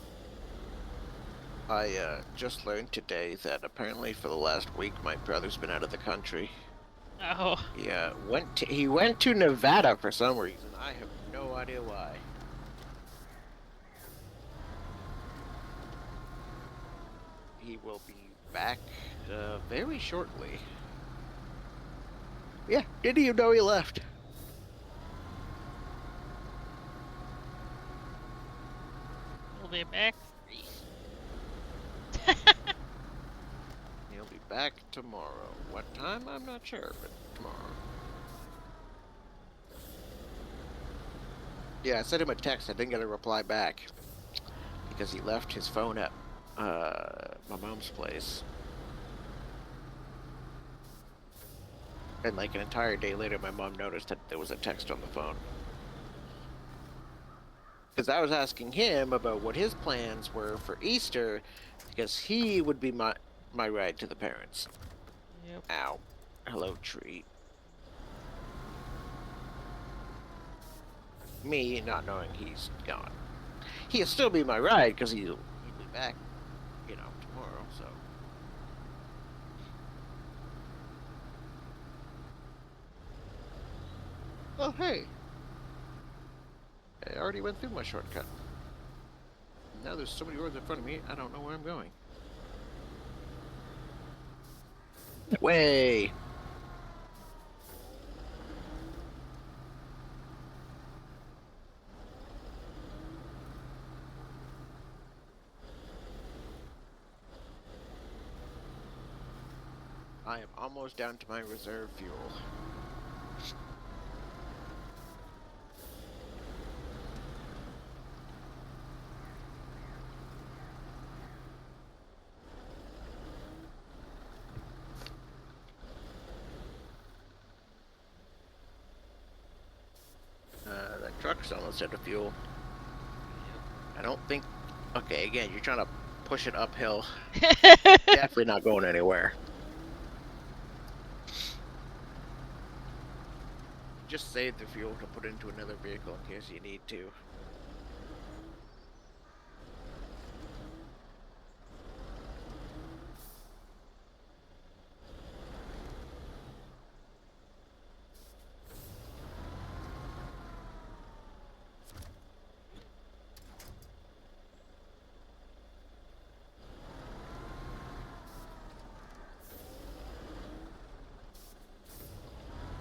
I just learned today that apparently for the last week my brother's been out of the country. Oh. He went to Nevada for some reason. I have no idea why. He will be back very shortly. Yeah, didn't even know he left. We'll be back. He'll be back tomorrow. What time? I'm not sure, but tomorrow. Yeah, I sent him a text. I didn't get a reply back because he left his phone at my mom's place. And like an entire day later, my mom noticed that there was a text on the phone. Because I was asking him about what his plans were for Easter, because he would be my ride to the parents. Yep. Ow. Hello, tree. Me not knowing he's gone. He'll still be my ride because he'll be back, tomorrow. So. Oh hey, I already went through my shortcut. Now there's so many roads in front of me, I don't know where I'm going. Way. I am almost down to my reserve fuel. That truck's almost out of fuel. I don't think... Okay, again, you're trying to push it uphill. Definitely not going anywhere. Just save the fuel to put into another vehicle in case you need to.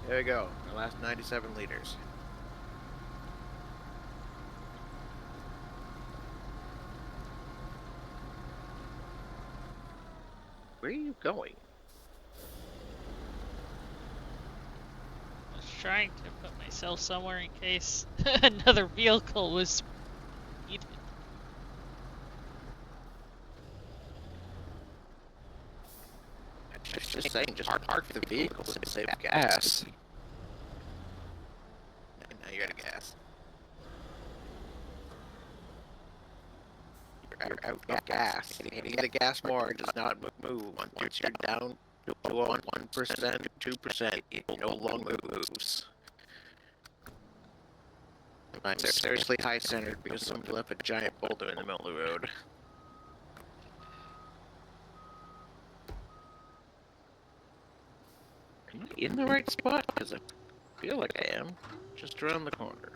There we go, my last 97 liters. Where are you going? I was trying to put myself somewhere in case another vehicle was needed. Just saying, just park the vehicles and save gas. Now you're out of gas. You're out of gas. Hitting the gas more does not move. Once you're down to 1%, 2%, it no longer moves. I'm seriously high-centered because somebody left a giant boulder in the middle of the road. Am I in the right spot? Because I feel like I am. Just around the corner.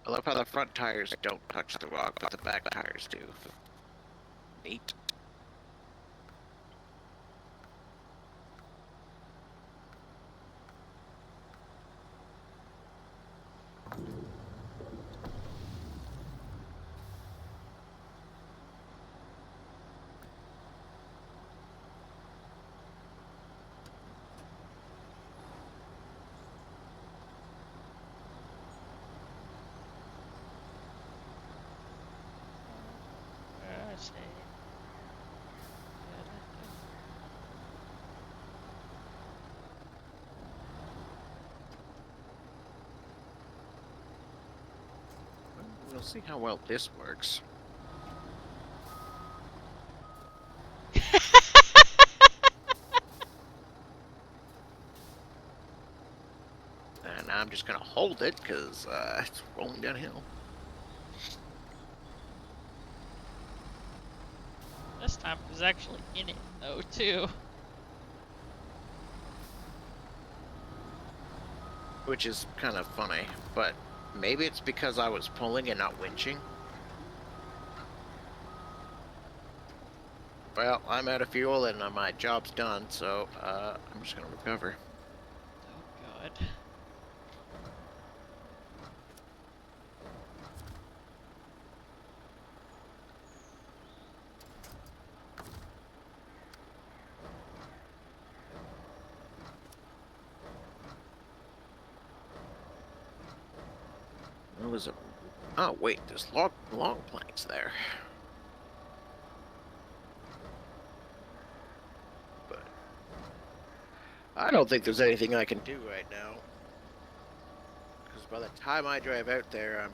I love how the front tires don't touch the rock, but the back tires do. Neat. Let's see. We'll see how well this works. And I'm just gonna hold it, because it's rolling downhill. This time I was actually in it though too. Which is kind of funny, but maybe it's because I was pulling and not winching. Well, I'm out of fuel and my job's done, so I'm just gonna recover. Oh god. What was it? Oh wait, there's long planks there. But I don't think there's anything I can do right now. Because by the time I drive out there, I'm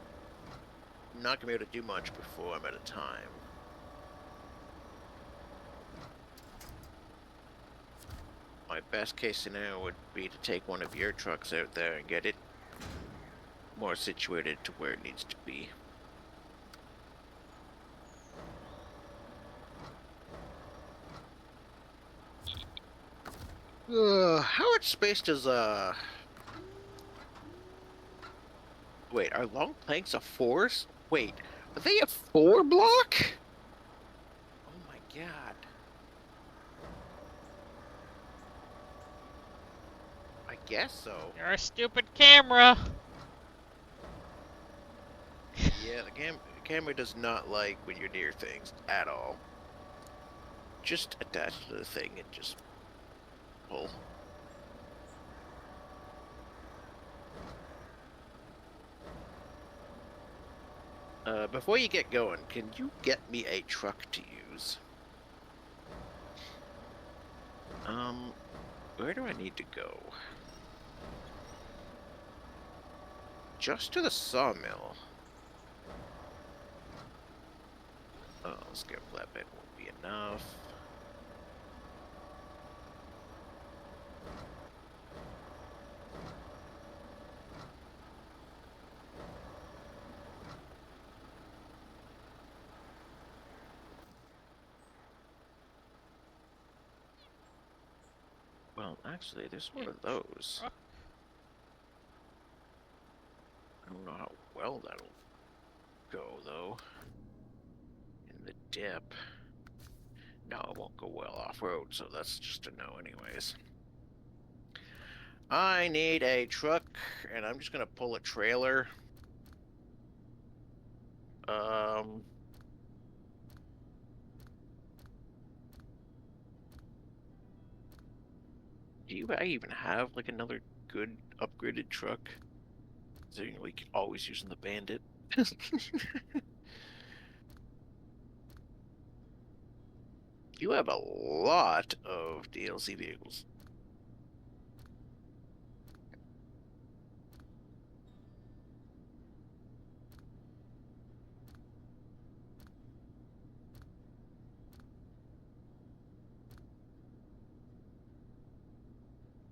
not going to be able to do much before I'm out of time. My best case scenario would be to take one of your trucks out there and get it more situated to where it needs to be. How much space does wait, are long planks a fours? Wait, are they a 4 block? Oh my god. I guess so. You're a stupid camera. Yeah, the camera does not like when you're near things at all. Just attach to the thing and just pull. Before you get going, can you get me a truck to use? Where do I need to go? Just to the sawmill. Oh, scale flatbed won't be enough. Well, actually, there's one of those. I don't know how well that'll go, though. In the dip. No, it won't go well off-road, so that's just a no anyways. I need a truck, and I'm just gonna pull a trailer. Do I even have, like, another good upgraded truck? So, we can always use the Bandit. You have a lot of DLC vehicles.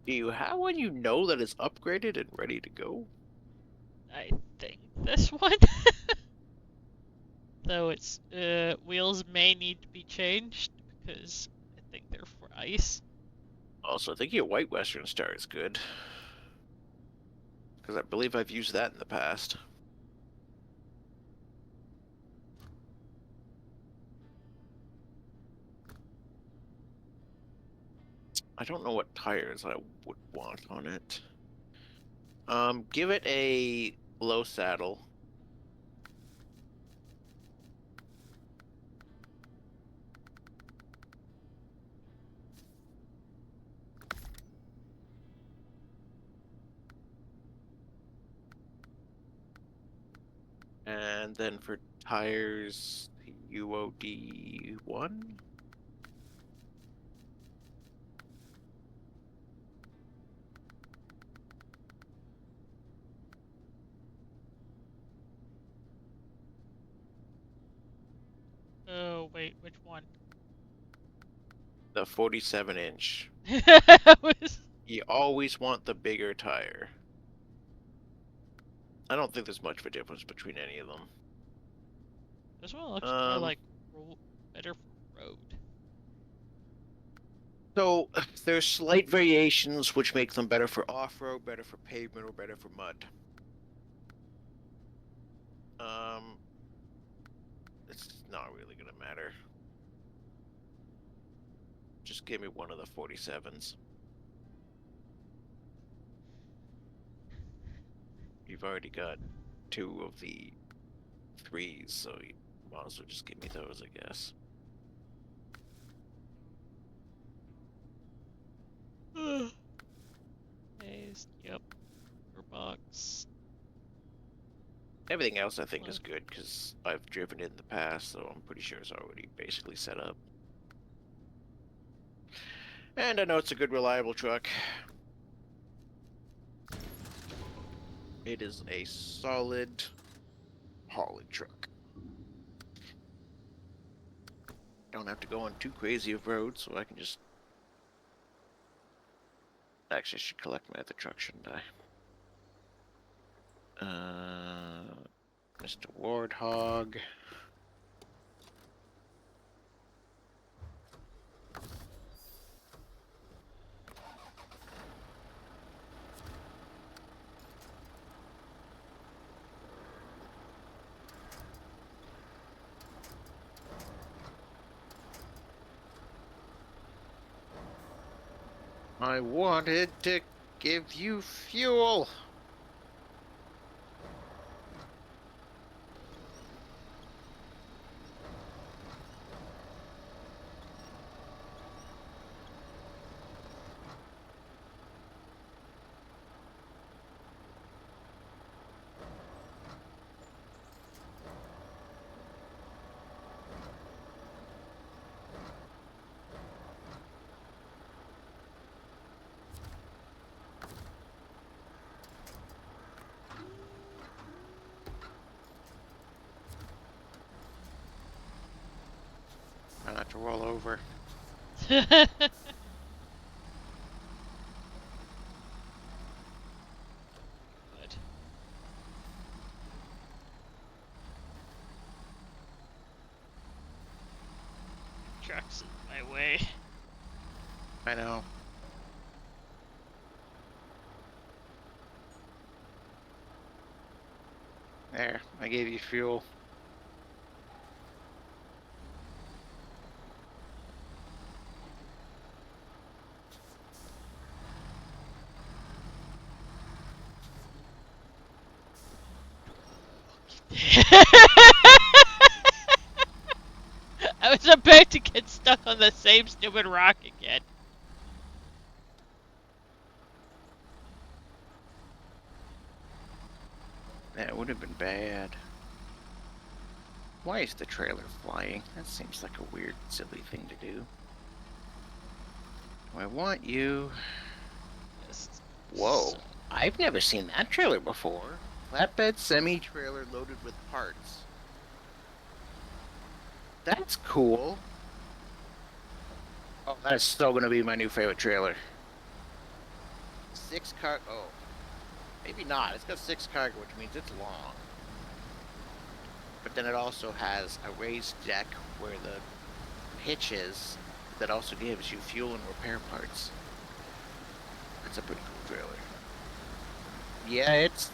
Do you have one you know that is upgraded and ready to go? I think this one. Though its wheels may need to be changed because I think they're for ice. Also, I think your White Western Star is good. Because I believe I've used that in the past. I don't know what tires I would want on it. Give it a low saddle. And then for tires, UOD 1. Oh wait, which one? The 47-inch. Was... You always want the bigger tire. I don't think there's much of a difference between any of them. This one looks more like better for road. So there's slight variations which make them better for off-road, better for pavement, or better for mud. It's not really gonna matter. Just give me one of the 47s. You've already got 2 of the 3s, so you might as well just give me those, I guess. Yep. Per box. Everything else I think is good because I've driven it in the past, so I'm pretty sure it's already basically set up. And I know it's a good, reliable truck. It is a solid hauling truck. Don't have to go on too crazy of roads, so I can just... Actually, I should collect my other truck, shouldn't I? Mr. Warthog. I wanted to give you fuel. I have to roll over. Good. Truck's in my way. I know. There, I gave you fuel. I was about to get stuck on the same stupid rock again. That would have been bad. Why is the trailer flying? That seems like a weird, silly thing to do. I want you... Just Whoa. so- I've never seen that trailer before. Flatbed semi-trailer loaded with parts. That's cool. Oh, that's still gonna be my new favorite trailer. 6 car... Oh. Maybe not. It's got 6 cargo, which means it's long. But then it also has a raised deck where the hitch is that also gives you fuel and repair parts. That's a pretty cool trailer. Yeah, it's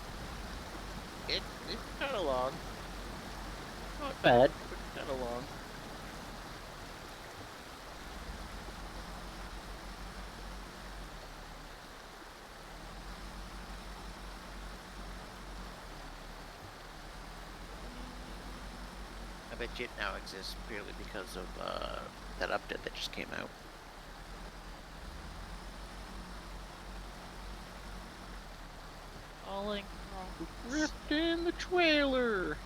kind of long. Not bad, but kind of long. I bet you it now exists purely because of that update that just came out. Falling rocks. Ripped in the trailer.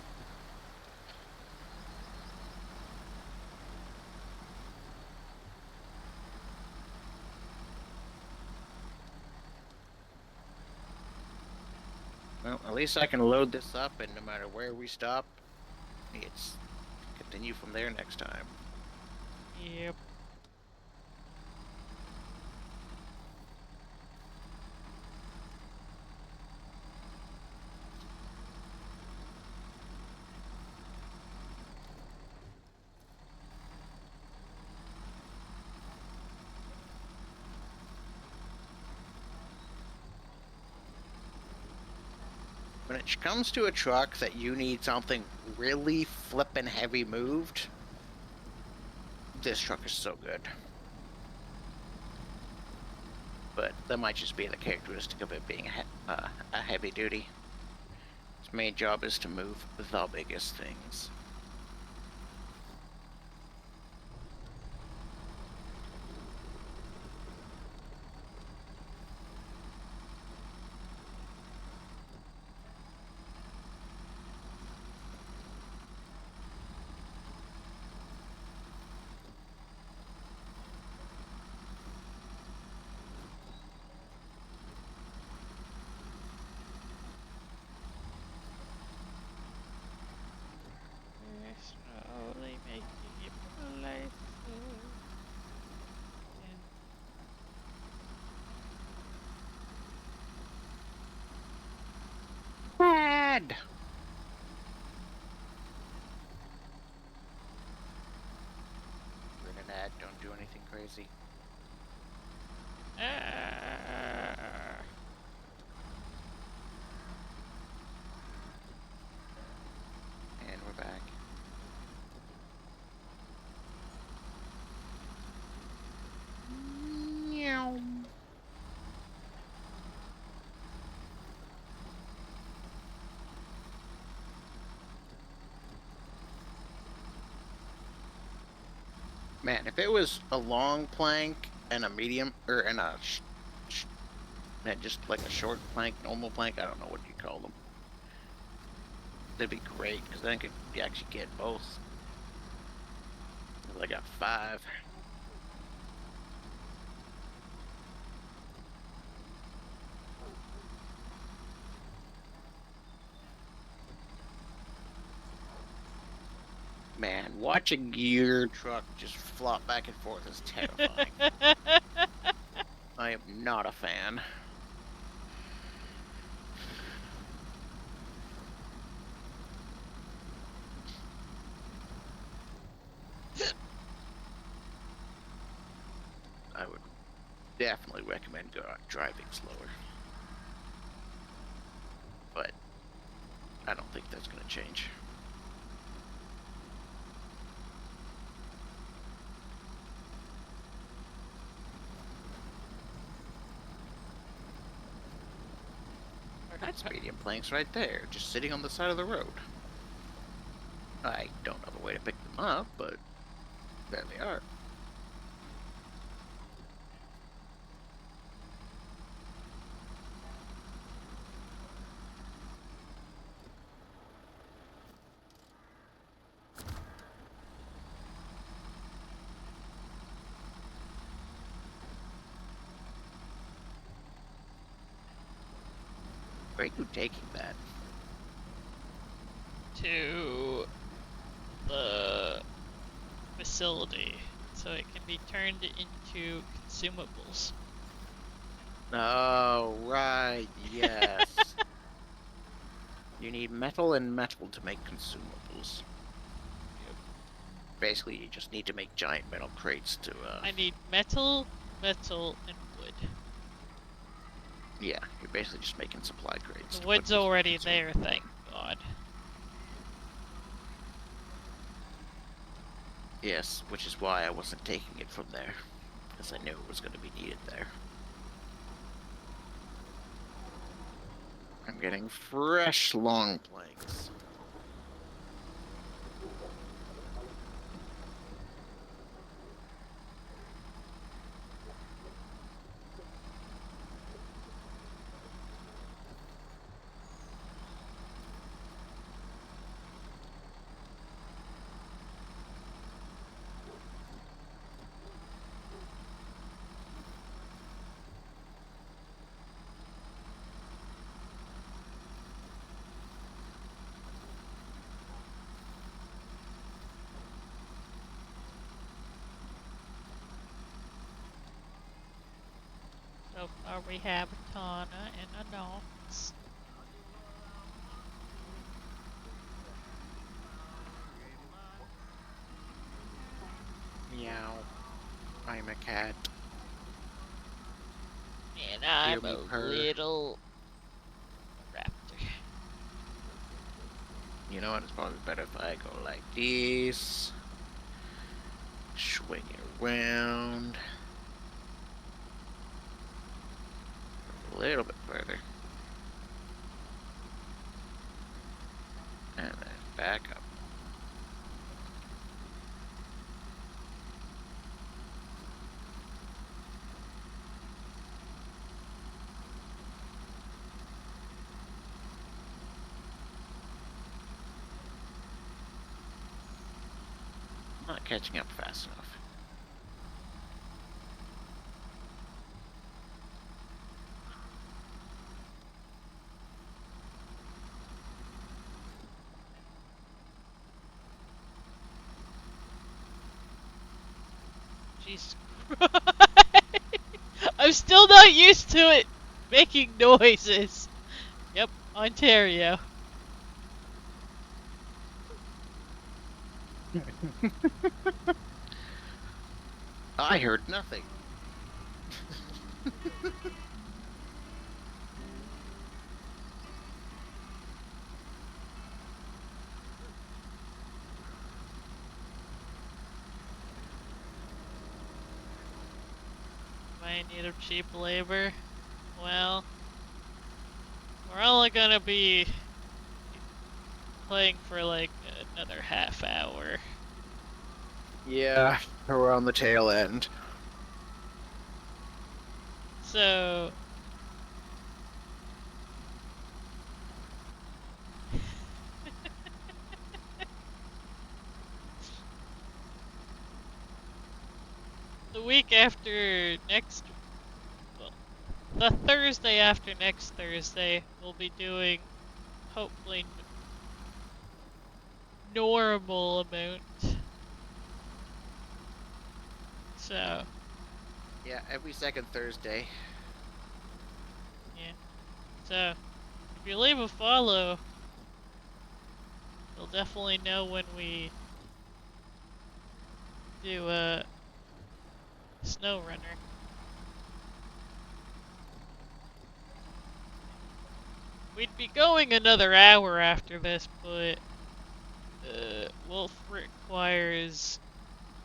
Well, at least I can load this up, and no matter where we stop, it's continue from there next time. Yep. When it comes to a truck that you need something really flippin' heavy moved, this truck is so good. But that might just be the characteristic of it being a heavy duty. Its main job is to move the biggest things. ad. We're in an ad. Don't do anything crazy. And we're back. Meow. Man, if it was a long plank and a medium, and just like a short plank, normal plank, I don't know what you call them. That'd be great, because then you actually get both. I got 5. Man, watching your truck just flop back and forth is terrifying. I am not a fan. I would definitely recommend driving slower. But I don't think that's going to change. That's medium planks right there, just sitting on the side of the road. I don't have a way to pick them up, but there they are. Where are you taking that? To the facility so it can be turned into consumables. Oh, right, yes. You need metal and metal to make consumables. Basically, you just need to make giant metal crates to, I need metal, and wood. Yeah, you're basically just making supply crates. The wood's already there, thank God. Yes, which is why I wasn't taking it from there. Because I knew it was going to be needed there. I'm getting fresh long planks. So far we have a Tana and a Nox. Meow. I'm a cat. And I'm Hear me a purr. little raptor. You know what? It's probably better if I go like this. Swing it around. A little bit further. And then back up. Not catching up fast enough. Jesus Christ. I'm still not used to it making noises. Yep, Ontario. I heard nothing. Might need of cheap labor. Well, we're only gonna be playing for like another half hour. Yeah, we're on the tail end. So the week after next, well, the Thursday after next Thursday, we'll be doing hopefully normal amount. So Yeah, every second Thursday. yeah. So if you leave a follow, you'll definitely know when we do a Snowrunner. We'd be going another hour after this, but Wolf requires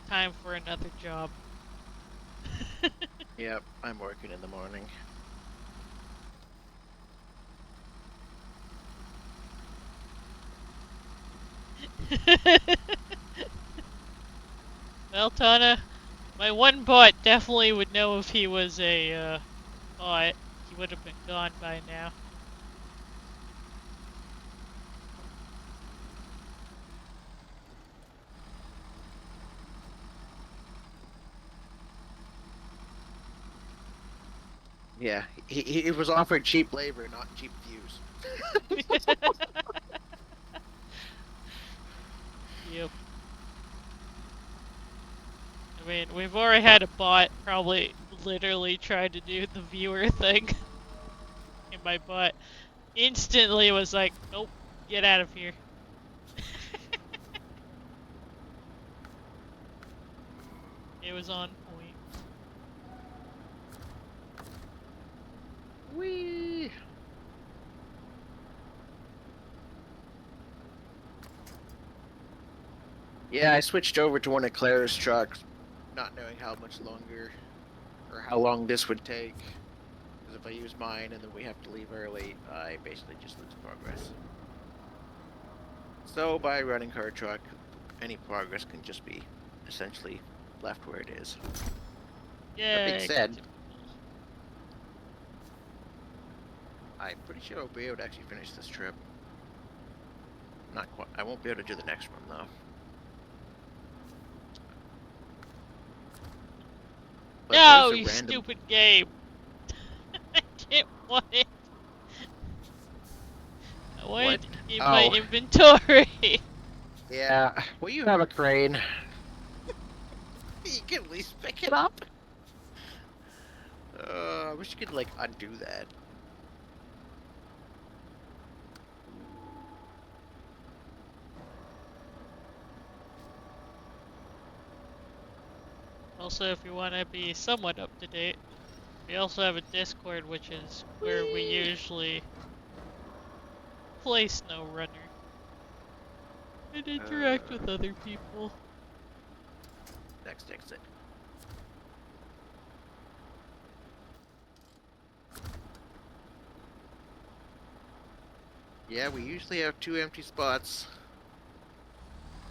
time for another job. Yep, I'm working in the morning. Well, Tana, my one bot definitely would know if he was a bot. He would have been gone by now. Yeah, he was offered cheap labor, not cheap views. Yep. I mean, we've already had a bot probably literally try to do the viewer thing. And my bot instantly was like, nope, get out of here. It was on point. Whee! Yeah, I switched over to one of Claire's trucks, not knowing how much longer or how long this would take. Because if I use mine and then we have to leave early, I basically just lose progress. So by running her truck, any progress can just be essentially left where it is. That being Yay. said, I'm pretty sure I'll be able to actually finish this trip. Not quite. I won't be able to do the next one though. But No, there's a you random... stupid game. I didn't want it. I wanted What? it in my Oh, inventory. yeah. Well, you have a crane. You can at least pick it up. I wish you could like undo that. Also, if you want to be somewhat up to date, we also have a Discord, which is where we usually play Snowrunner and interact with other people. Next exit. Yeah, we usually have 2 empty spots.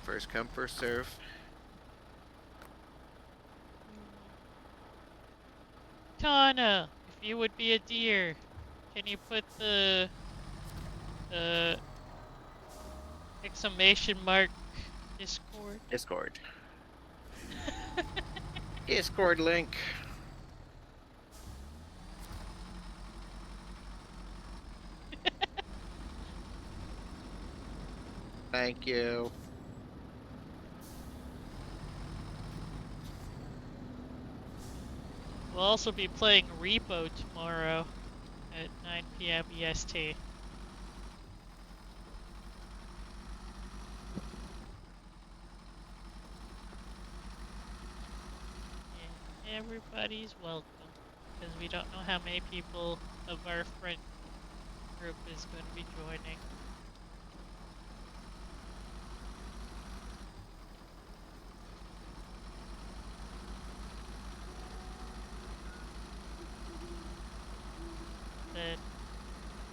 First come, first serve. Tana, if you would be a deer, can you put the uh, exclamation mark Discord? Discord. Discord link. Thank you. We'll also be playing Repo tomorrow at 9 p.m. EST. everybody's welcome. Because we don't know how many people of our friend group is going to be joining. Then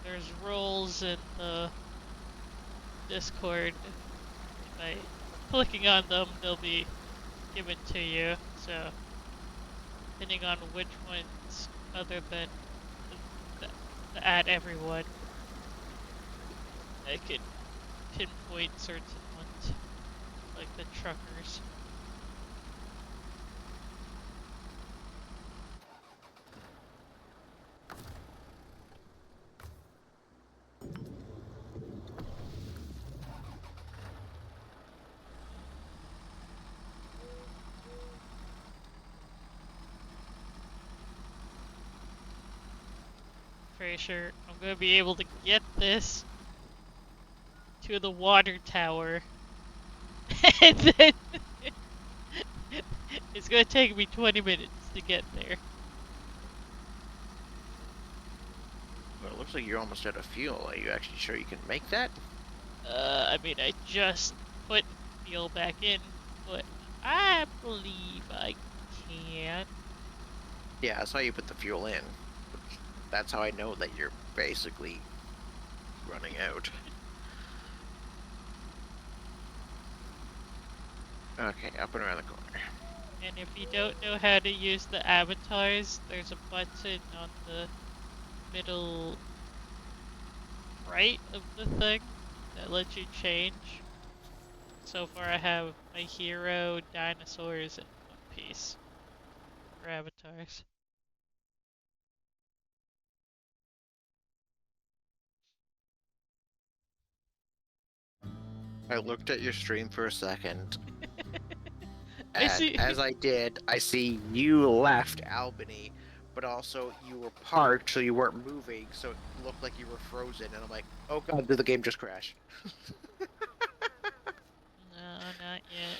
there's roles in the Discord. By clicking on them, they'll be given to you. So, depending on which ones, other than the add everyone, I could pinpoint certain ones, like the truckers. Pretty sure I'm gonna be able to get this to the water tower. And then it's gonna take me 20 minutes to get there. Well, it looks like you're almost out of fuel. Are you actually sure you can make that? I mean, I just put fuel back in, but I believe I can. Yeah, I saw you put the fuel in. That's how I know that you're basically running out. Okay, up and around the corner. And if you don't know how to use the avatars, there's a button on the middle right of the thing that lets you change. So far I have my hero, dinosaurs, and One Piece for avatars. I looked at your stream for a second, I and see. as I did, I see you left Albany, but also you were parked, so you weren't moving, so it looked like you were frozen, and I'm like, oh god, did the game just crash? No, not yet.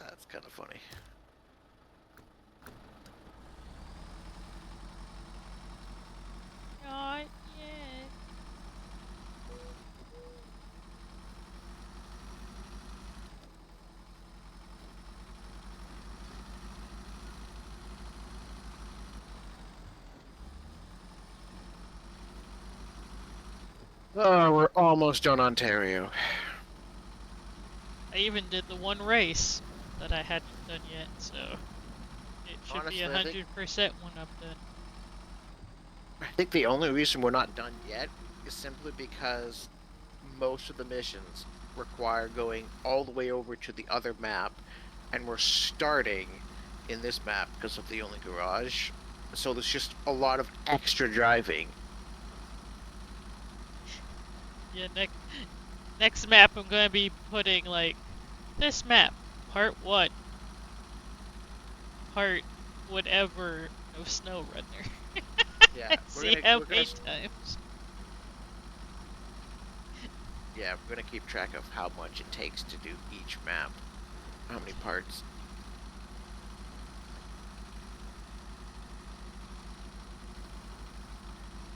That's kind of funny. Not yet. Oh, we're almost done Ontario. I even did the one race that I hadn't done yet, so it should Honestly, be I think- 100% when I'm done. I think the only reason we're not done yet is simply because most of the missions require going all the way over to the other map, and we're starting in this map because of the only garage. So there's just a lot of extra driving. Yeah, next map I'm gonna be putting like this map, part 1, part whatever of Snowrunner. Yeah, See how many times. yeah, we're gonna keep track of how much it takes to do each map, how many parts.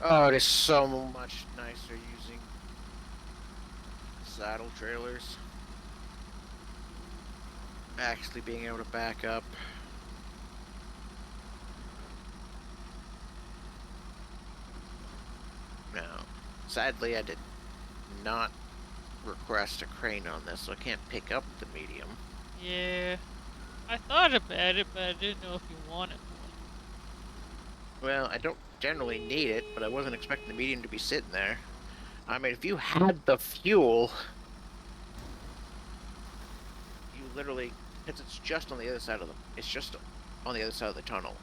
Oh, it is so much nicer using saddle trailers. Actually being able to back up. Now, sadly, I did not request a crane on this, so I can't pick up the medium. Yeah, I thought about it, but I didn't know if you wanted one. Well, I don't generally need it, but I wasn't expecting the medium to be sitting there. I mean, if you had the fuel, you literally, because it's just on the other side of the, it's just on the other side of the tunnel.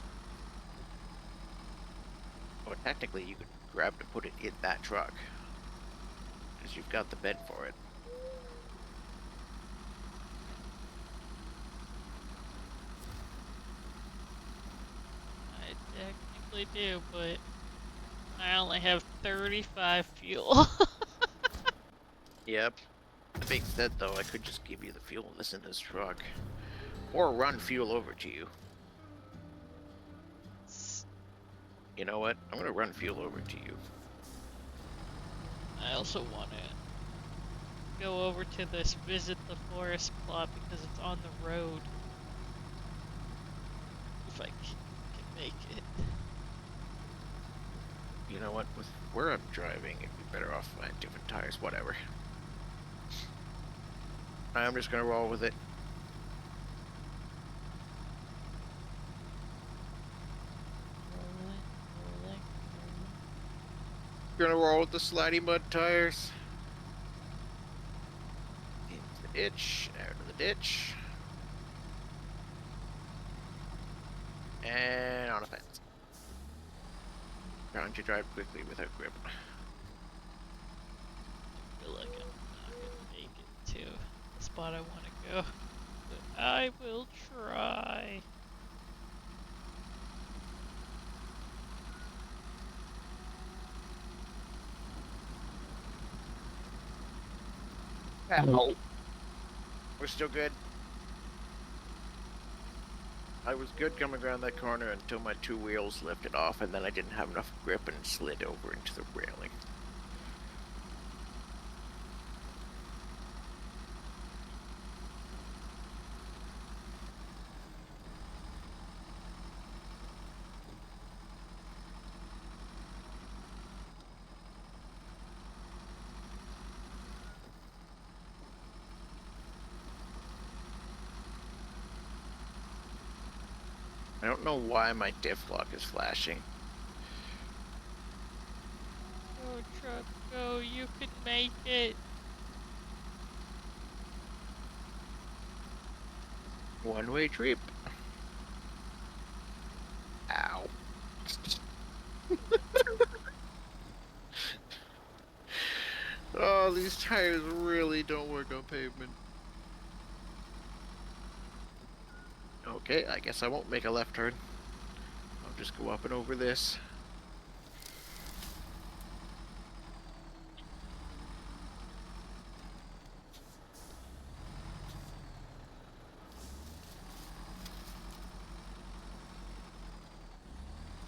Or technically, you could grab to put it in that truck, because you've got the bed for it. I technically do, but I only have 35 fuel. Yep. That being said, though, I could just give you the fuel that's in this truck. Or run fuel over to you. You know what? I'm gonna run fuel over to you. I also want to go over to this visit the forest plot because it's on the road. If I can make it. You know what? With where I'm driving, it'd be better off if I had different tires. Whatever. I'm just gonna roll with it. Rolling. Gonna roll with the slidey mud tires. Into the ditch, out of the ditch. And on a fence. Trying to drive quickly without grip. I feel like I'm not gonna make it to the spot I want to go. But I will try. Ow. We're still good. I was good coming around that corner until my two wheels lifted off, and then I didn't have enough grip and slid over into the railing. I don't know why my diff lock is flashing. Go, truck, go. You can make it. One-way trip. Ow. Oh, these tires really don't work on pavement. Okay, I guess I won't make a left turn. I'll just go up and over this.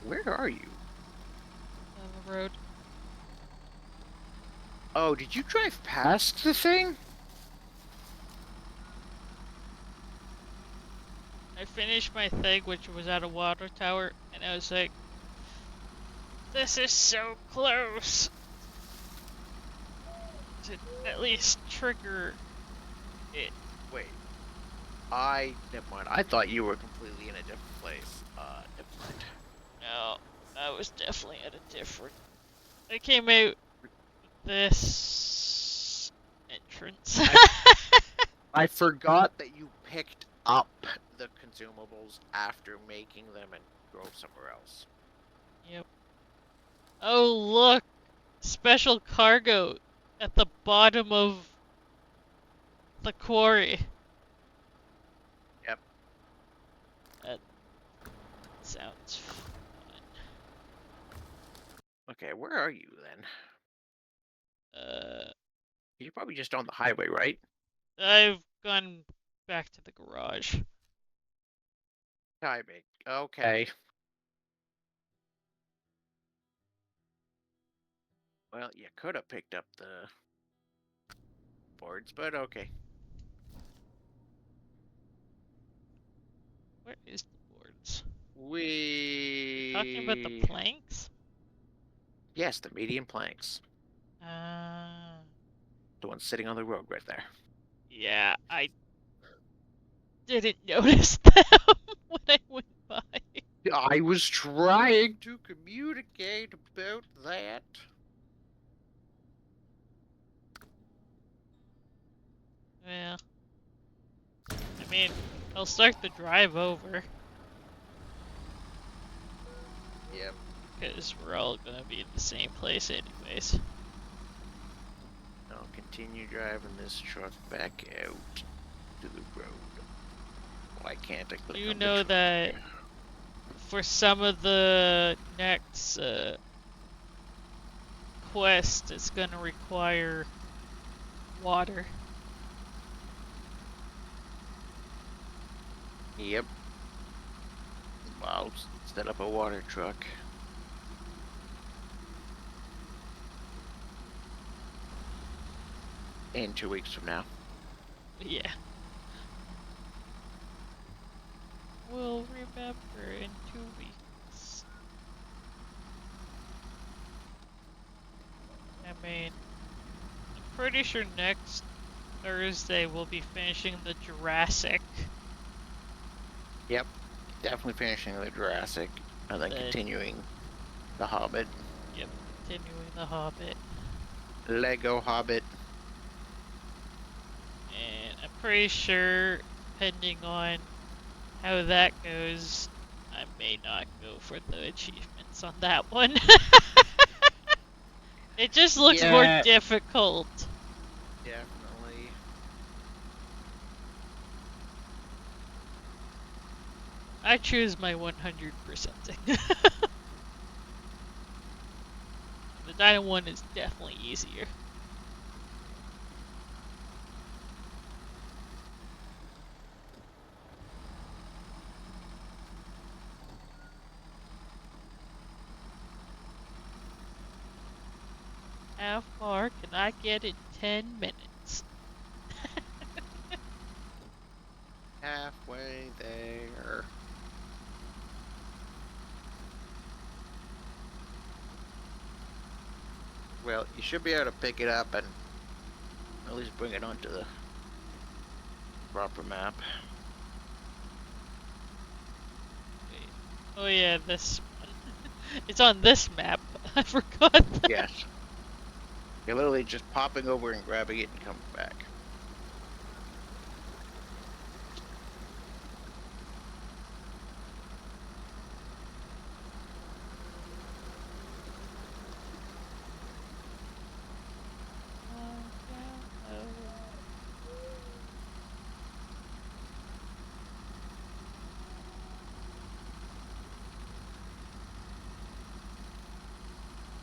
Where are you? On the road. Oh, did you drive past the thing? I finished my thing, which was at a water tower, and I was like, this is so close to at least trigger it. Wait. Never mind. I thought you were completely in a different place. Never mind. No, I was definitely at a different. I came out this entrance. I forgot that you picked up the consumables after making them and drove somewhere else. Yep. Oh, look! Special cargo at the bottom of the quarry. Yep. That sounds fun. Okay, where are you then? You're probably just on the highway, right? I've gone back to the garage. Timing. Okay. Well, you could have picked up the boards, but okay. Where is the boards? Talking about the We. planks? Yes, the medium planks. Uh, The one sitting on the road right there. yeah, I didn't notice them when I went by. I was trying to communicate about that. Well, I mean, I'll start the drive over, Yep. because we're all gonna be in the same place anyways. I'll continue driving this truck back out to the road. Why can't I click You on the know truck? that for some of the next quest, it's gonna require water. Yep. I'll set up a water truck. In 2 weeks from now. Yeah. We'll remember in 2 weeks. I mean, I'm pretty sure next Thursday we'll be finishing the Jurassic. Yep. Definitely finishing the Jurassic and then Then- continuing the Hobbit. Yep, continuing the Hobbit. Lego Hobbit. And I'm pretty sure, depending on how that goes, I may not go for the achievements on that one. It just looks more Yeah. difficult. Definitely. I choose my 100%. The Dino one is definitely easier. How far can I get in 10 minutes? Halfway there. Well, you should be able to pick it up and at least bring it onto the proper map. Wait. Oh yeah, this one. It's on this map. I forgot that. Yes. You're literally just popping over and grabbing it and coming back.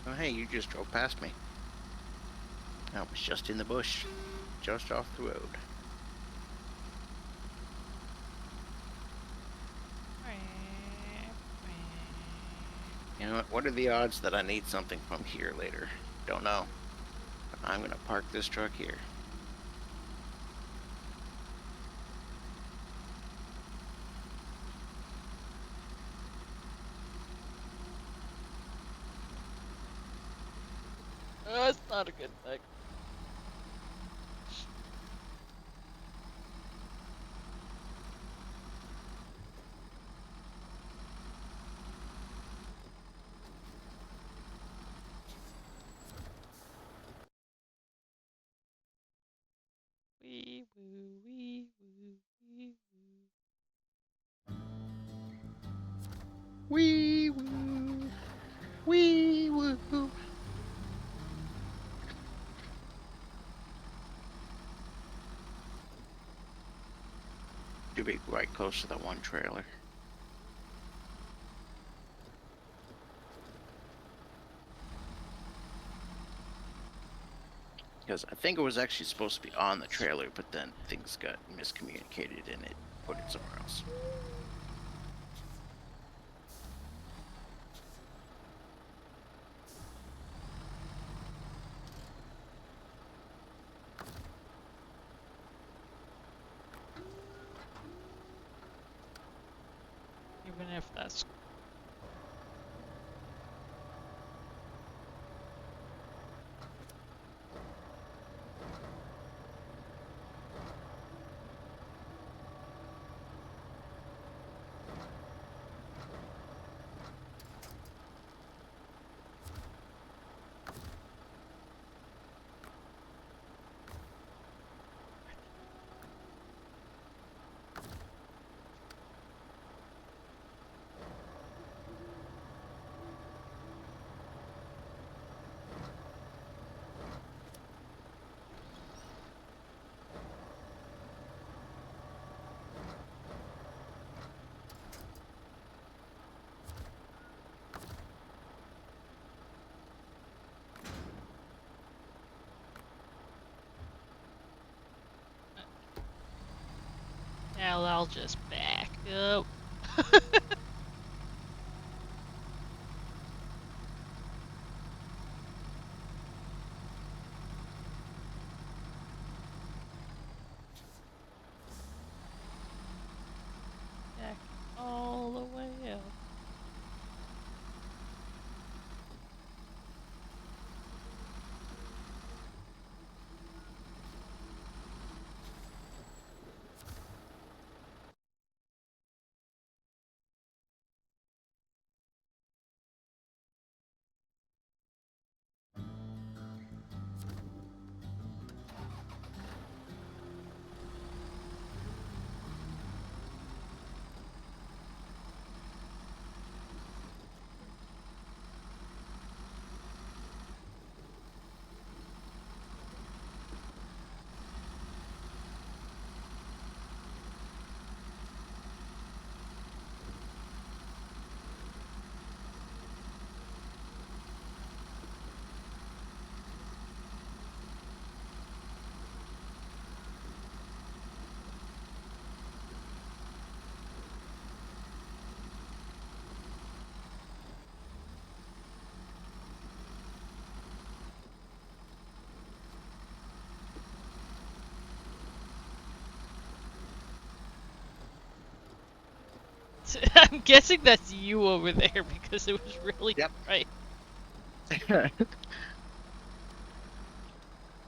Oh, hey, you just drove past me. I was just in the bush, just off the road. You know what are the odds that I need something from here later? Don't know. But I'm gonna park this truck here. That's not a good thing. Wee woo, wee woo, wee woo. Wee woo. Wee woo. To be right close to that one trailer. Because I think it was actually supposed to be on the trailer, but then things got miscommunicated and it put it somewhere else. Even if that's now, I'll just back up. way out. I'm guessing that's you over there because it was really Yep. bright.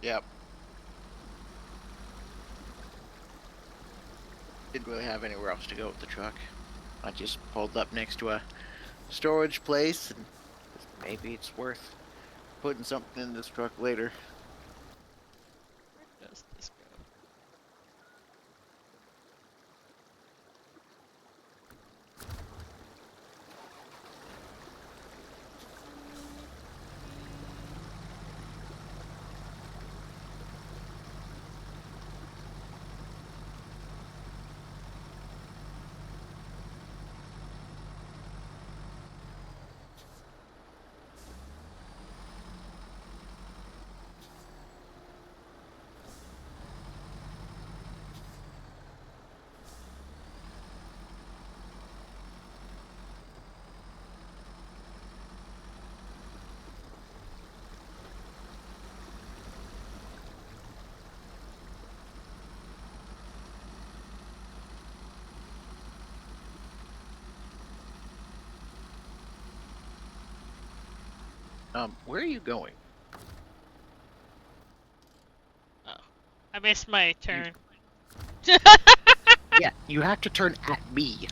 Yep. Didn't really have anywhere else to go with the truck. I just pulled up next to a storage place, and maybe it's worth putting something in this truck later. Where does this go? Where are you going? Oh, I missed my turn. Yeah, you have to turn at me.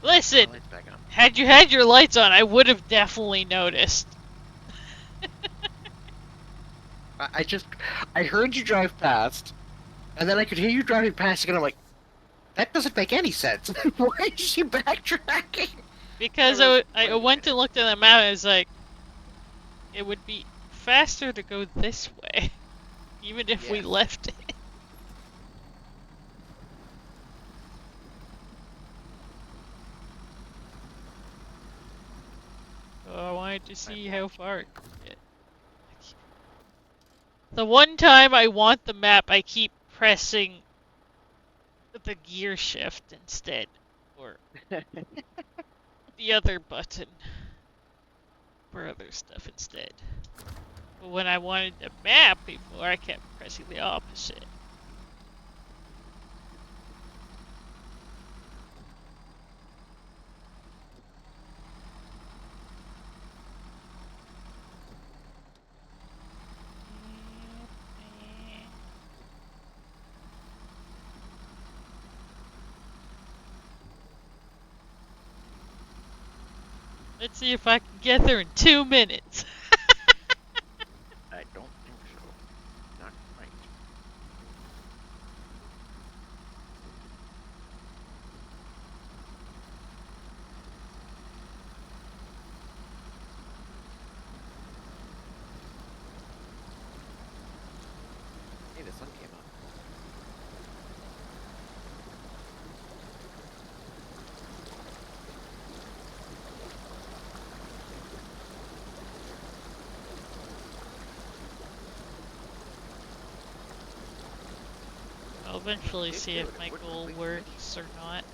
Listen, Lights back on. had you had your lights on, I would have definitely noticed. I heard you drive past, and then I could hear you driving past again. I'm like, that doesn't make any sense. Why is she backtracking? Because Wait I a went minute. and looked at the map and I was like, it would be faster to go this way, even if we Yes. left it. Oh, I wanted to see how far it could get. The one time I want the map, I keep pressing the gear shift instead, or the other button for other stuff instead. But when I wanted the map before, I kept pressing the opposite. Let's see if I can get there in 2 minutes. I don't think so. Not quite. Hey, the sun came up. I'll eventually It see did. if It my wouldn't goal blink for me. works or not.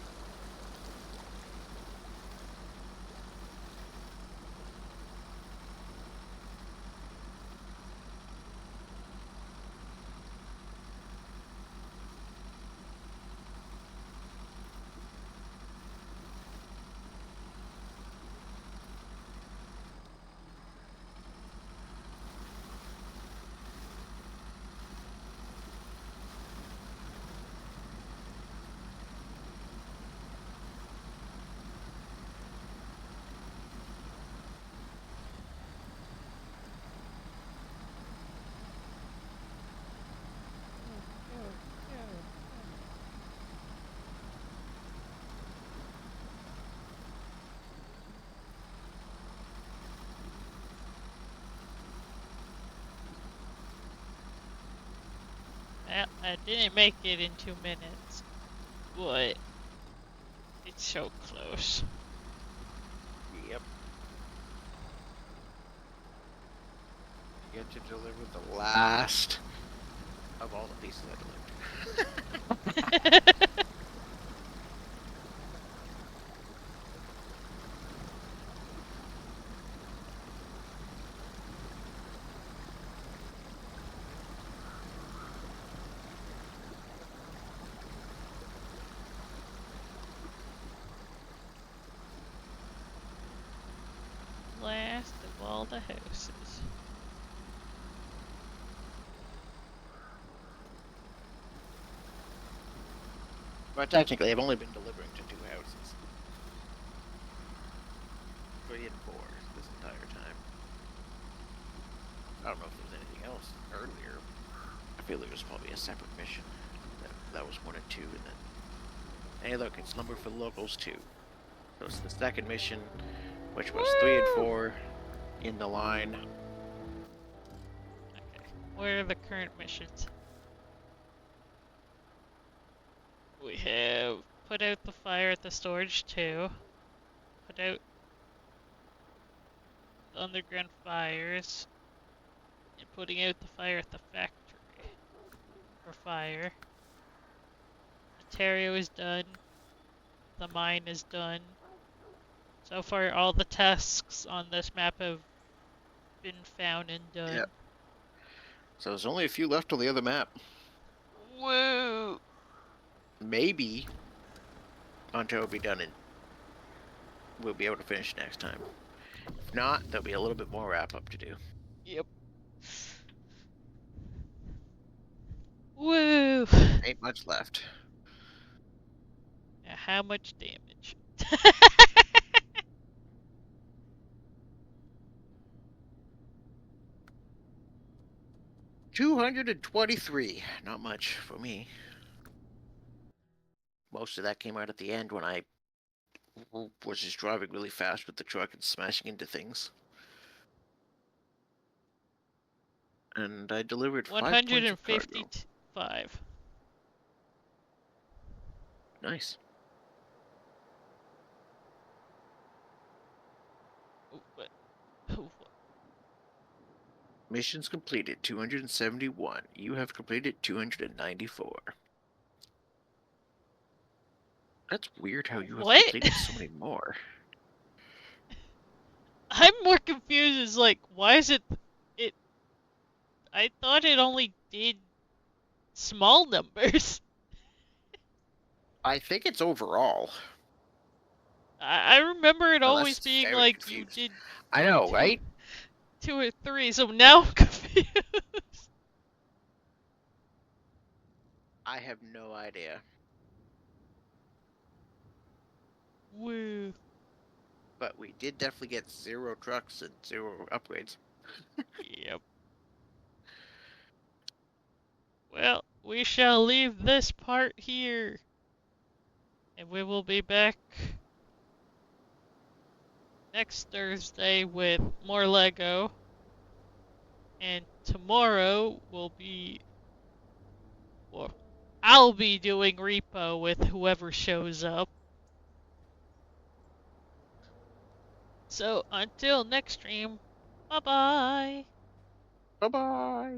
I didn't make it in 2 minutes, but it's so close. Yep. Get to deliver the last of all the pieces I delivered. Last of all the houses. But technically, I've only been delivering to 2 houses. 3 and 4 this entire time. I don't know if there was anything else earlier. I feel there was probably a separate mission. That was 1 and 2, and then... Hey look, it's number for the locals too. So it's the second mission, which was 3 and 4 in the line. Okay, where are the current missions? We have put out the fire at the storage 2, put out the underground fires, and putting out the fire at the factory for fire. Ontario is done. The mine is done. So far, all the tasks on this map have been found and done. Yep. So there's only a few left on the other map. Woo! Maybe Ontario will be done and we'll be able to finish next time. If not, there'll be a little bit more wrap up to do. Yep. Woo! Ain't much left. Now, how much damage? 223. Not much for me. Most of that came out at the end when I was just driving really fast with the truck and smashing into things. And I delivered 5 points of cargo. 155. Nice. What? Missions completed 271. You have completed 294. That's weird how you have What? completed so many more. I'm more confused. Is like, why is it? I thought it only did small numbers. I think it's overall. I remember it Oh, always that's being very like confused. you did I know, two, right? 2 or 3. So now I'm confused. I have no idea. Woo. But we did definitely get 0 trucks and 0 upgrades. Yep. Well, we shall leave this part here. And we will be back next Thursday with more Lego. And tomorrow will be... Well, I'll be doing repo with whoever shows up. So until next stream, bye bye. Bye bye.